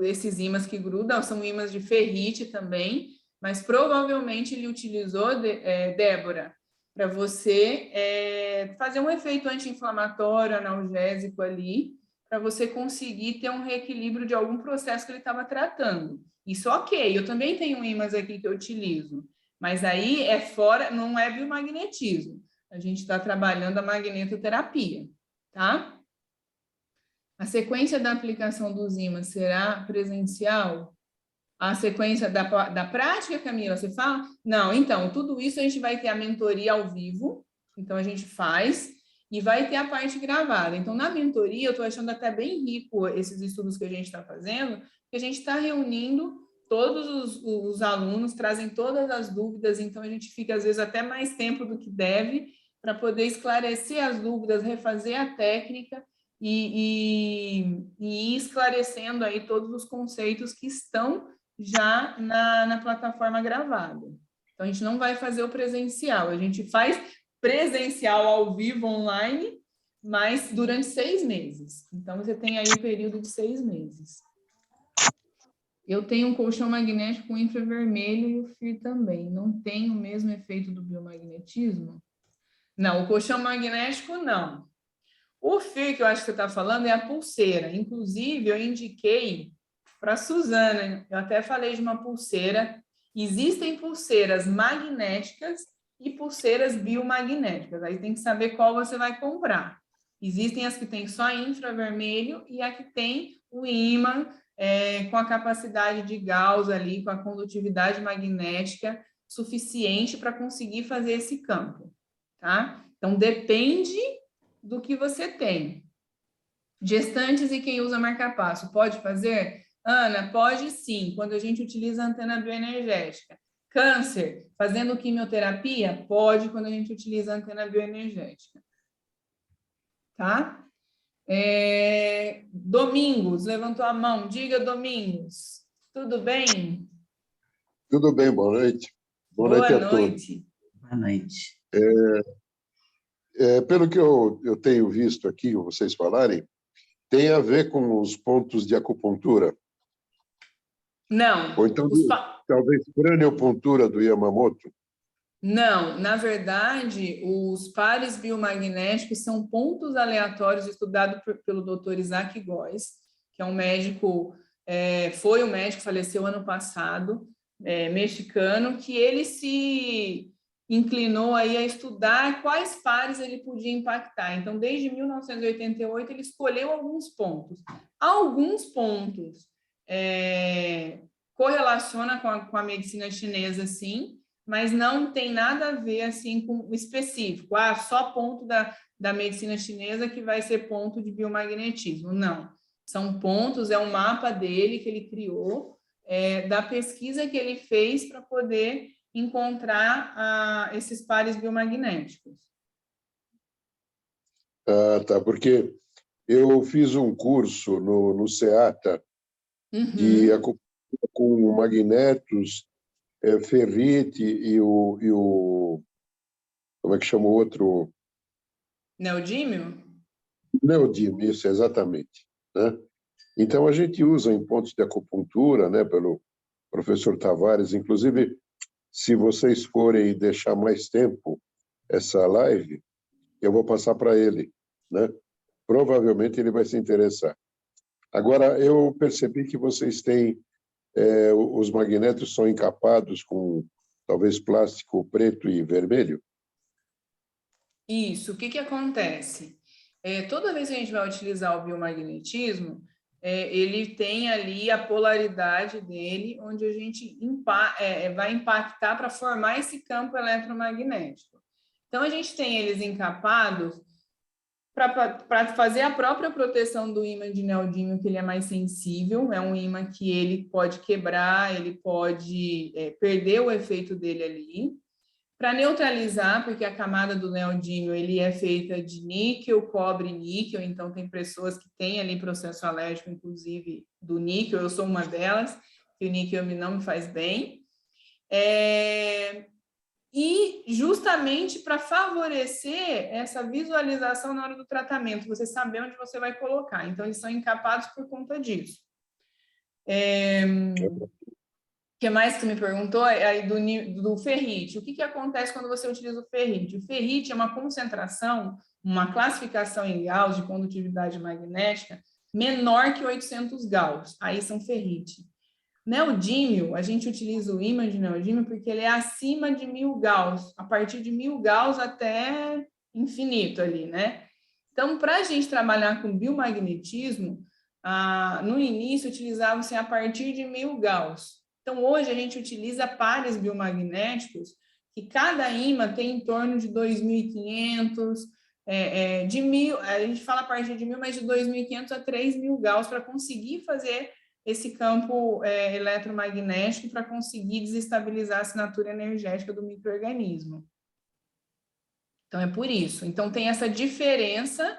Speaker 1: esses ímãs que grudam, são ímãs de ferrite também, mas provavelmente ele utilizou, Débora, para você fazer um efeito anti-inflamatório, analgésico ali, para você conseguir ter um reequilíbrio de algum processo que ele estava tratando. Isso ok, eu também tenho ímãs aqui que eu utilizo, mas aí fora, não é biomagnetismo. A gente está trabalhando a magnetoterapia, tá? A sequência da aplicação dos ímãs será presencial? A sequência da prática, Camila, você fala? Não, então, tudo isso a gente vai ter a mentoria ao vivo, então a gente faz, e vai ter a parte gravada. Então, na mentoria, eu estou achando até bem rico esses estudos que a gente está fazendo, porque a gente está reunindo todos os alunos, trazem todas as dúvidas, então a gente fica, às vezes, até mais tempo do que deve, para poder esclarecer as dúvidas, refazer a técnica, e ir esclarecendo aí todos os conceitos que estão já na plataforma gravada. Então, a gente não vai fazer o presencial, a gente faz presencial ao vivo, online, mas durante 6 meses. Então, você tem aí um período de 6 meses. Eu tenho um colchão magnético com infravermelho e o FIR também. Não tem o mesmo efeito do biomagnetismo? Não, o colchão magnético não. O FIR que eu acho que você está falando é a pulseira. Inclusive, eu indiquei para a Suzana, eu até falei de uma pulseira. Existem pulseiras magnéticas e pulseiras biomagnéticas. Aí tem que saber qual você vai comprar. Existem as que têm só infravermelho e a que tem o ímã com a capacidade de Gauss ali, com a condutividade magnética suficiente para conseguir fazer esse campo, tá? Então, depende do que você tem. Gestantes e quem usa marca-passo, pode fazer? Ana, pode sim, quando a gente utiliza a antena bioenergética. Câncer, fazendo quimioterapia? Pode, quando a gente utiliza a antena bioenergética. Tá? Domingos, levantou a mão. Diga, Domingos. Tudo bem?
Speaker 4: Tudo bem, boa noite. Boa noite a todos.
Speaker 2: Boa noite.
Speaker 4: Pelo que eu tenho visto aqui, vocês falarem, tem a ver com os pontos de acupuntura?
Speaker 1: Não.
Speaker 4: Ou então, talvez, craniopuntura do Yamamoto?
Speaker 1: Não, na verdade, os pares biomagnéticos são pontos aleatórios estudados pelo Dr. Isaac Góes, que é um médico, foi um médico, faleceu ano passado, mexicano, que ele se inclinou aí a estudar quais pares ele podia impactar. Então, desde 1988, ele escolheu alguns pontos. Alguns pontos correlaciona com a medicina chinesa, sim, mas não tem nada a ver assim com o específico. Só ponto da medicina chinesa que vai ser ponto de biomagnetismo. Não. São pontos, é um mapa dele que ele criou, da pesquisa que ele fez para poder encontrar esses pares biomagnéticos.
Speaker 4: Tá, porque eu fiz um curso no SEATA de acupuntura com magnetos, ferrite e o... Como é que chama o outro?
Speaker 1: Neodímio?
Speaker 4: Neodímio, isso, exatamente. Né? Então, a gente usa em pontos de acupuntura, né, pelo professor Tavares. Inclusive, se vocês forem deixar mais tempo essa live, eu vou passar para ele, né? Provavelmente ele vai se interessar. Agora, eu percebi que vocês têm... os magnetos são encapados com, talvez, plástico preto e vermelho?
Speaker 1: Isso. O que acontece? Toda vez que a gente vai utilizar o biomagnetismo, ele tem ali a polaridade dele, onde a gente vai impactar para formar esse campo eletromagnético. Então, a gente tem eles encapados para fazer a própria proteção do ímã de neodímio, que ele é mais sensível, é um ímã que ele pode quebrar, ele pode perder o efeito dele ali. Para neutralizar, porque a camada do neodímio ele é feita de níquel, cobre e níquel, então tem pessoas que têm ali processo alérgico, inclusive do níquel, eu sou uma delas, que o níquel não me faz bem. E justamente para favorecer essa visualização na hora do tratamento, você saber onde você vai colocar. Então, eles são encapados por conta disso. O que mais que você me perguntou? Aí do ferrite. O que acontece quando você utiliza o ferrite? O ferrite é uma concentração, uma classificação em Gauss de condutividade magnética menor que 800 Gauss. Aí são ferrite. Neodímio, a gente utiliza o ímã de neodímio porque ele é acima de 1000 Gauss, a partir de 1000 Gauss até infinito ali, né? Então, para a gente trabalhar com biomagnetismo, no início utilizavam-se a partir de 1000 Gauss. Então, hoje a gente utiliza pares biomagnéticos que cada ímã tem em torno de 2.500, de 1000, a gente fala a partir de 1000, mas de 2.500 a 3.000 Gauss para conseguir fazer esse campo eletromagnético para conseguir desestabilizar a assinatura energética do micro-organismo. Então, é por isso. Então, tem essa diferença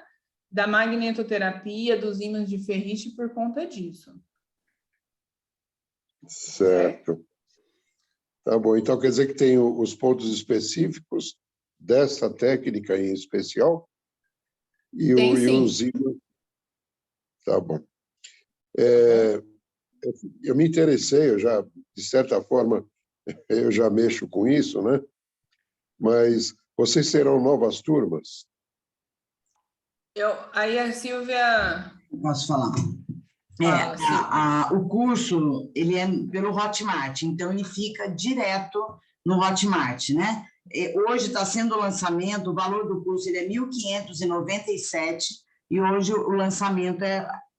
Speaker 1: da magnetoterapia, dos ímãs de ferrite por conta disso.
Speaker 4: Certo. Tá bom. Então, quer dizer que tem os pontos específicos dessa técnica em especial? E os ímãs... Tá bom. Eu me interessei, eu já, de certa forma, eu já mexo com isso, né? Mas vocês serão novas turmas?
Speaker 1: Aí a Silvia...
Speaker 2: Posso falar? O curso, ele é pelo Hotmart, então ele fica direto no Hotmart, né? Hoje está sendo o lançamento, o valor do curso ele é R$ 1.597, e hoje o lançamento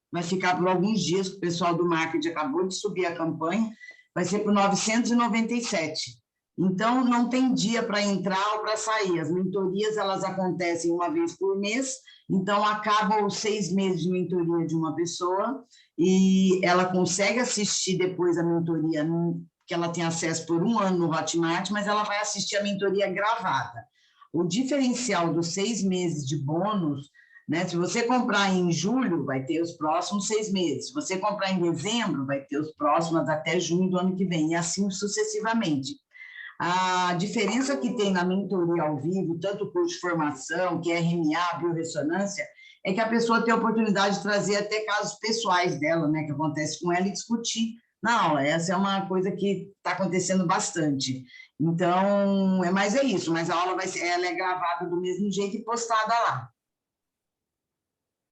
Speaker 2: vai ficar por alguns dias, o pessoal do marketing acabou de subir a campanha, vai ser por 997. Então, não tem dia para entrar ou para sair. As mentorias, elas acontecem uma vez por mês, então acabam os 6 meses de mentoria de uma pessoa e ela consegue assistir depois a mentoria, que ela tem acesso por 1 ano no Hotmart, mas ela vai assistir a mentoria gravada. O diferencial dos 6 meses de bônus, né? Se você comprar em julho, vai ter os próximos 6 meses. Se você comprar em dezembro, vai ter os próximos até junho do ano que vem, e assim sucessivamente. A diferença que tem na mentoria ao vivo, tanto o curso de formação, que é RMA, biorressonância, é que a pessoa tem a oportunidade de trazer até casos pessoais dela, né, que acontece com ela, e discutir na aula. Essa é uma coisa que está acontecendo bastante. Então, é isso, mas a aula ela é gravada do mesmo jeito e postada lá.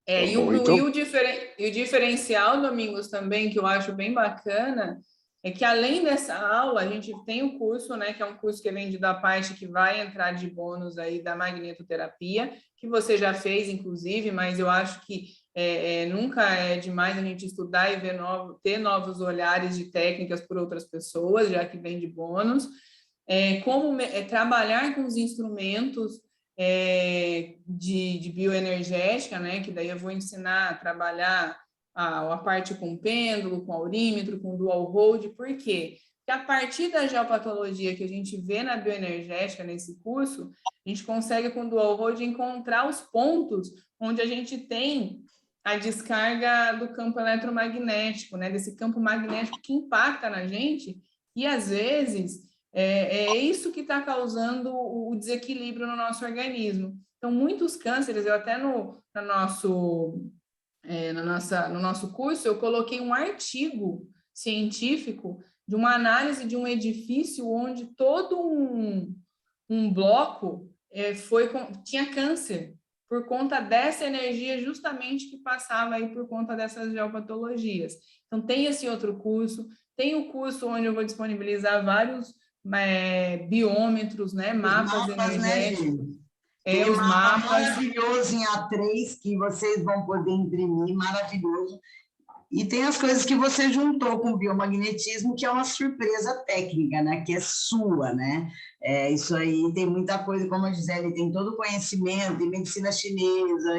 Speaker 1: E o diferencial, Domingos, também, que eu acho bem bacana, é que além dessa aula, a gente tem o curso, né, que é um curso que é vendido à parte, que vai entrar de bônus aí da magnetoterapia, que você já fez, inclusive, mas eu acho que nunca é demais a gente estudar e ter novos olhares de técnicas por outras pessoas, já que vem de bônus. Como trabalhar com os instrumentos de bioenergética, né? Que daí eu vou ensinar a trabalhar a parte com pêndulo, com aurímetro, com dual hold. Por quê? Porque a partir da geopatologia que a gente vê na bioenergética nesse curso, a gente consegue com o dual hold encontrar os pontos onde a gente tem a descarga do campo eletromagnético, né? Desse campo magnético que impacta na gente, e às vezes é isso que está causando o desequilíbrio no nosso organismo. Então, muitos cânceres, eu até no nosso curso, eu coloquei um artigo científico de uma análise de um edifício onde todo um bloco tinha câncer, por conta dessa energia justamente que passava aí por conta dessas geopatologias. Então, tem esse outro curso, tem o curso onde eu vou disponibilizar vários biômetros, né, mapas energéticos.
Speaker 2: Né, tem
Speaker 1: os mapas
Speaker 2: maravilhoso em A3 que vocês vão poder imprimir, maravilhoso. E tem as coisas que você juntou com o biomagnetismo, que é uma surpresa técnica, né? Que é sua, né? Isso aí tem muita coisa, como a Gisele tem todo o conhecimento em medicina chinesa,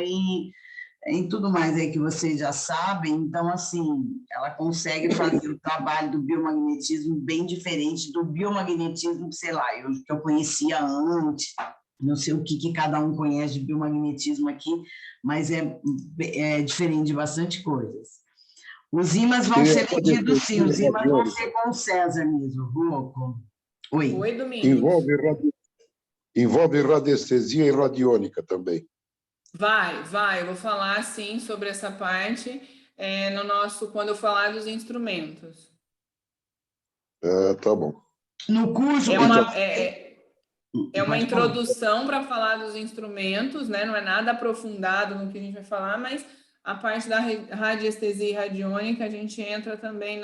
Speaker 2: em tudo mais aí que vocês já sabem. Então, assim, ela consegue fazer o trabalho do biomagnetismo bem diferente do biomagnetismo, sei lá, que eu conhecia antes. Não sei o que cada um conhece de biomagnetismo aqui, mas é diferente de bastante coisas. Os ímãs vão ser medidos, sim, os ímãs vão ser com o César mesmo, louco. Oi.
Speaker 1: Oi, Domingos.
Speaker 4: Envolve radiestesia e radiônica também.
Speaker 1: Vai, eu vou falar, sim, sobre essa parte quando eu falar dos instrumentos.
Speaker 4: Tá bom.
Speaker 2: No curso...
Speaker 1: É uma introdução para falar dos instrumentos, né? Não é nada aprofundado no que a gente vai falar, mas a parte da radiestesia e radiônica, a gente entra também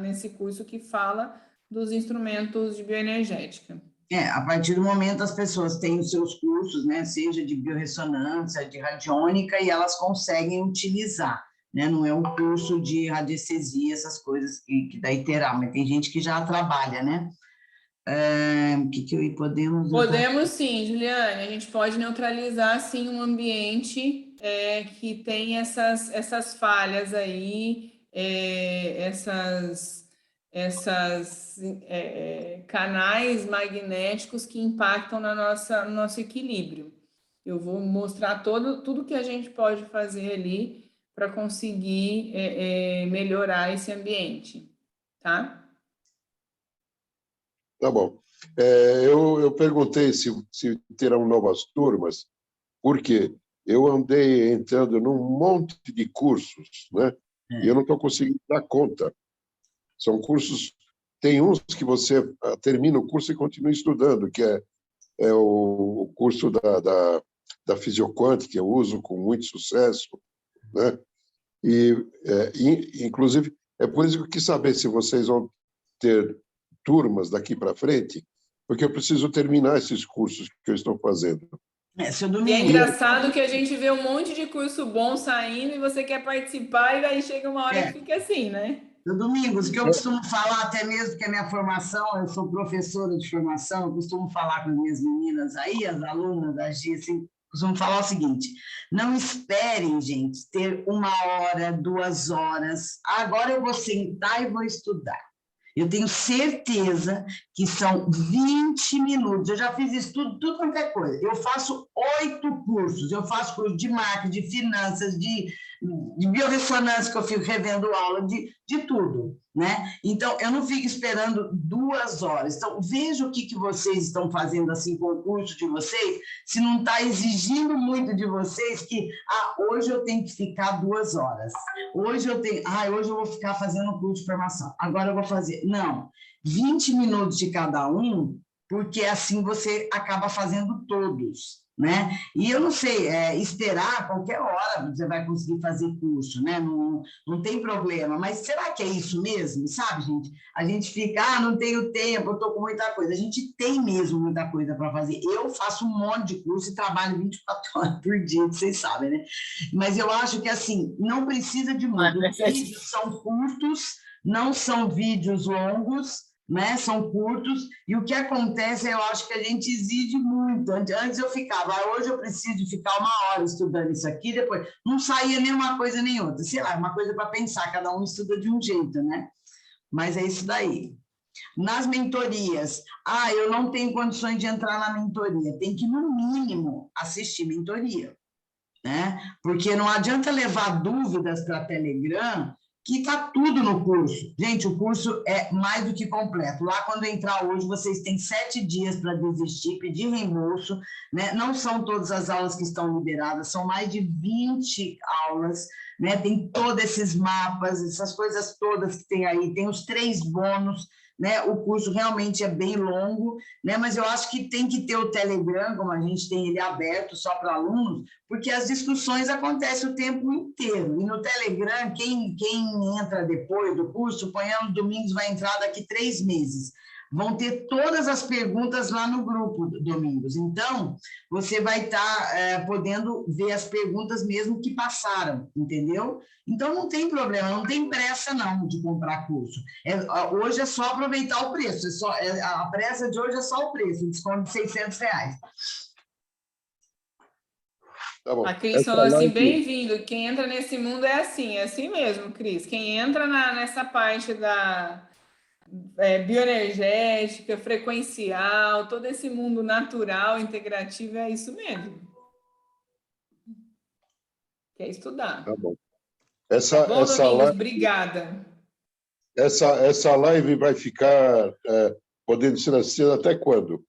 Speaker 1: nesse curso que fala dos instrumentos de bioenergética.
Speaker 2: A partir do momento as pessoas têm os seus cursos, né? Seja de biorressonância, de radiônica, e elas conseguem utilizar, né? Não é um curso de radiestesia, essas coisas que daí terá, mas tem gente que já trabalha, né?
Speaker 1: Podemos sim, Juliane, a gente pode neutralizar sim um ambiente que tem essas falhas aí, essas canais magnéticos que impactam no nosso equilíbrio. Eu vou mostrar tudo que a gente pode fazer ali para conseguir melhorar esse ambiente, tá?
Speaker 4: Tá bom. Eu perguntei se terão novas turmas, porque eu andei entrando num monte de cursos, né? E eu não estou conseguindo dar conta. São cursos... Tem uns que você termina o curso e continua estudando, que é o curso da Fisioquant, que eu uso com muito sucesso, né? Inclusive, é por isso que eu quis saber se vocês vão ter turmas daqui para frente, porque eu preciso terminar esses cursos que eu estou fazendo.
Speaker 1: E é engraçado que a gente vê um monte de curso bom saindo e você quer participar e aí chega uma hora que fica assim, né?
Speaker 2: Seu Domingos, que eu costumo falar, até mesmo que a minha formação, eu sou professora de formação, eu costumo falar com as minhas meninas aí, as alunas da GIA, assim, costumo falar o seguinte: não esperem, gente, ter 1 hora, 2 horas. Agora eu vou sentar e vou estudar. Eu tenho certeza que são 20 minutos. Eu já fiz isso tudo quanto é coisa. Eu faço 8 cursos. Eu faço curso de marketing, de finanças, de biorressonância, que eu fico revendo aula, de tudo, né? Então, eu não fico esperando 2 horas. Então, veja o que vocês estão fazendo assim com o curso de vocês, se não está exigindo muito de vocês que, hoje eu tenho que ficar 2 horas. Hoje hoje eu vou ficar fazendo um curso de formação. Agora eu vou fazer. Não, 20 minutos de cada um, porque assim você acaba fazendo todos, né? E eu não sei, esperar qualquer hora você vai conseguir fazer curso, né? Não tem problema, mas será que é isso mesmo, sabe, gente? A gente fica, não tenho tempo, eu estou com muita coisa. A gente tem mesmo muita coisa para fazer. Eu faço um monte de curso e trabalho 24 horas por dia, vocês sabem, né? Mas eu acho que, assim, não precisa de muito. Os vídeos são curtos, não são vídeos longos, né? São curtos, e o que acontece, eu acho que a gente exige muito. Antes eu ficava, hoje eu preciso ficar 1 hora estudando isso aqui, depois não saía nem uma coisa nem outra, sei lá, uma coisa para pensar, cada um estuda de um jeito, né? Mas é isso daí. Nas mentorias, eu não tenho condições de entrar na mentoria, tem que, no mínimo, assistir mentoria, né? Porque não adianta levar dúvidas para Telegram, que está tudo no curso. Gente, o curso é mais do que completo. Lá, quando entrar hoje, vocês têm 7 dias para desistir, pedir reembolso, né? Não são todas as aulas que estão liberadas, são mais de 20 aulas, né? Tem todos esses mapas, essas coisas todas que tem aí, tem os 3 bônus, né? O curso realmente é bem longo, né? Mas eu acho que tem que ter o Telegram, como a gente tem ele aberto só para alunos, porque as discussões acontecem o tempo inteiro. E no Telegram, quem entra depois do curso, suponhamos, Domingos vai entrar daqui 3 meses. vão ter todas as perguntas lá no grupo, Domingos. Então, você vai estar podendo ver as perguntas mesmo que passaram, entendeu? Então, não tem problema, não tem pressa não de comprar curso. Hoje é só aproveitar o preço, a pressa de hoje é só o preço, desconto de R$600.
Speaker 4: Tá bom.
Speaker 1: A Cris falou assim, bem-vindo, quem entra nesse mundo é assim mesmo, Cris. Quem entra nessa parte da bioenergética, frequencial, todo esse mundo natural, integrativo, é isso mesmo. Quer estudar.
Speaker 4: Tá bom.
Speaker 1: Tá bom, Domingos?
Speaker 4: Live,
Speaker 1: obrigada.
Speaker 4: Essa live vai ficar podendo ser assistida até quando?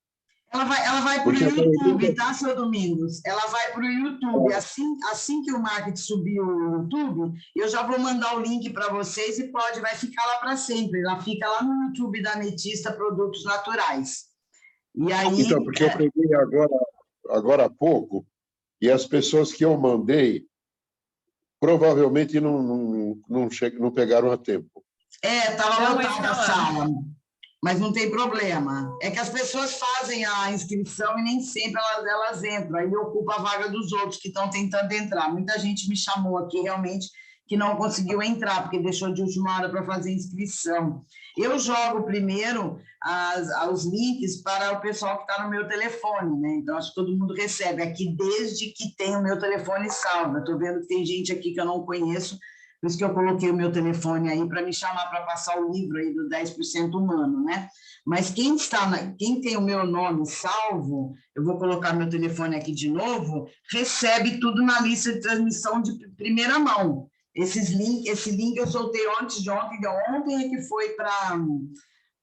Speaker 2: Ela vai para o YouTube, tá, seu Domingos? Ela vai para o YouTube. Assim que o marketing subir o YouTube, eu já vou mandar o link para vocês e vai ficar lá para sempre. Ela fica lá no YouTube da Ametista Produtos Naturais. E aí,
Speaker 4: então, porque eu peguei agora há pouco, e as pessoas que eu mandei provavelmente não pegaram a tempo.
Speaker 2: estava lotada a sala. Mas não tem problema. É que as pessoas fazem a inscrição e nem sempre elas entram. Aí ocupa a vaga dos outros que estão tentando entrar. Muita gente me chamou aqui realmente que não conseguiu entrar, porque deixou de última hora para fazer inscrição. Eu jogo primeiro os links para o pessoal que está no meu telefone, né? Então, acho que todo mundo recebe aqui desde que tem o meu telefone salvo. Estou vendo que tem gente aqui que eu não conheço, por isso que eu coloquei o meu telefone aí para me chamar para passar o livro aí do 10% humano, né? Mas quem tem o meu nome salvo, eu vou colocar meu telefone aqui de novo, recebe tudo na lista de transmissão de primeira mão. Esse link eu soltei antes de ontem, ontem é que foi para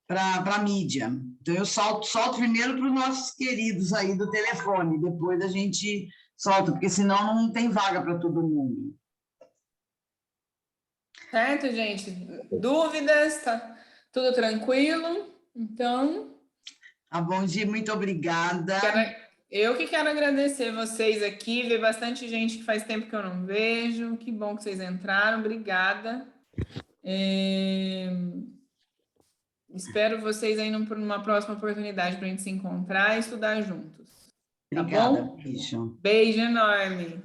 Speaker 2: a mídia. Então, eu solto primeiro para os nossos queridos aí do telefone, depois a gente solta, porque senão não tem vaga para todo mundo.
Speaker 1: Certo, gente? Dúvidas? Tá tudo tranquilo? Então...
Speaker 2: Tá bom, Gi, muito obrigada.
Speaker 1: Eu que quero agradecer vocês aqui, ver bastante gente que faz tempo que eu não vejo. Que bom que vocês entraram, obrigada. Espero vocês aí numa próxima oportunidade para a gente se encontrar e estudar juntos. Tá
Speaker 2: Obrigada,
Speaker 1: bom?
Speaker 2: beijo.
Speaker 1: Beijo enorme.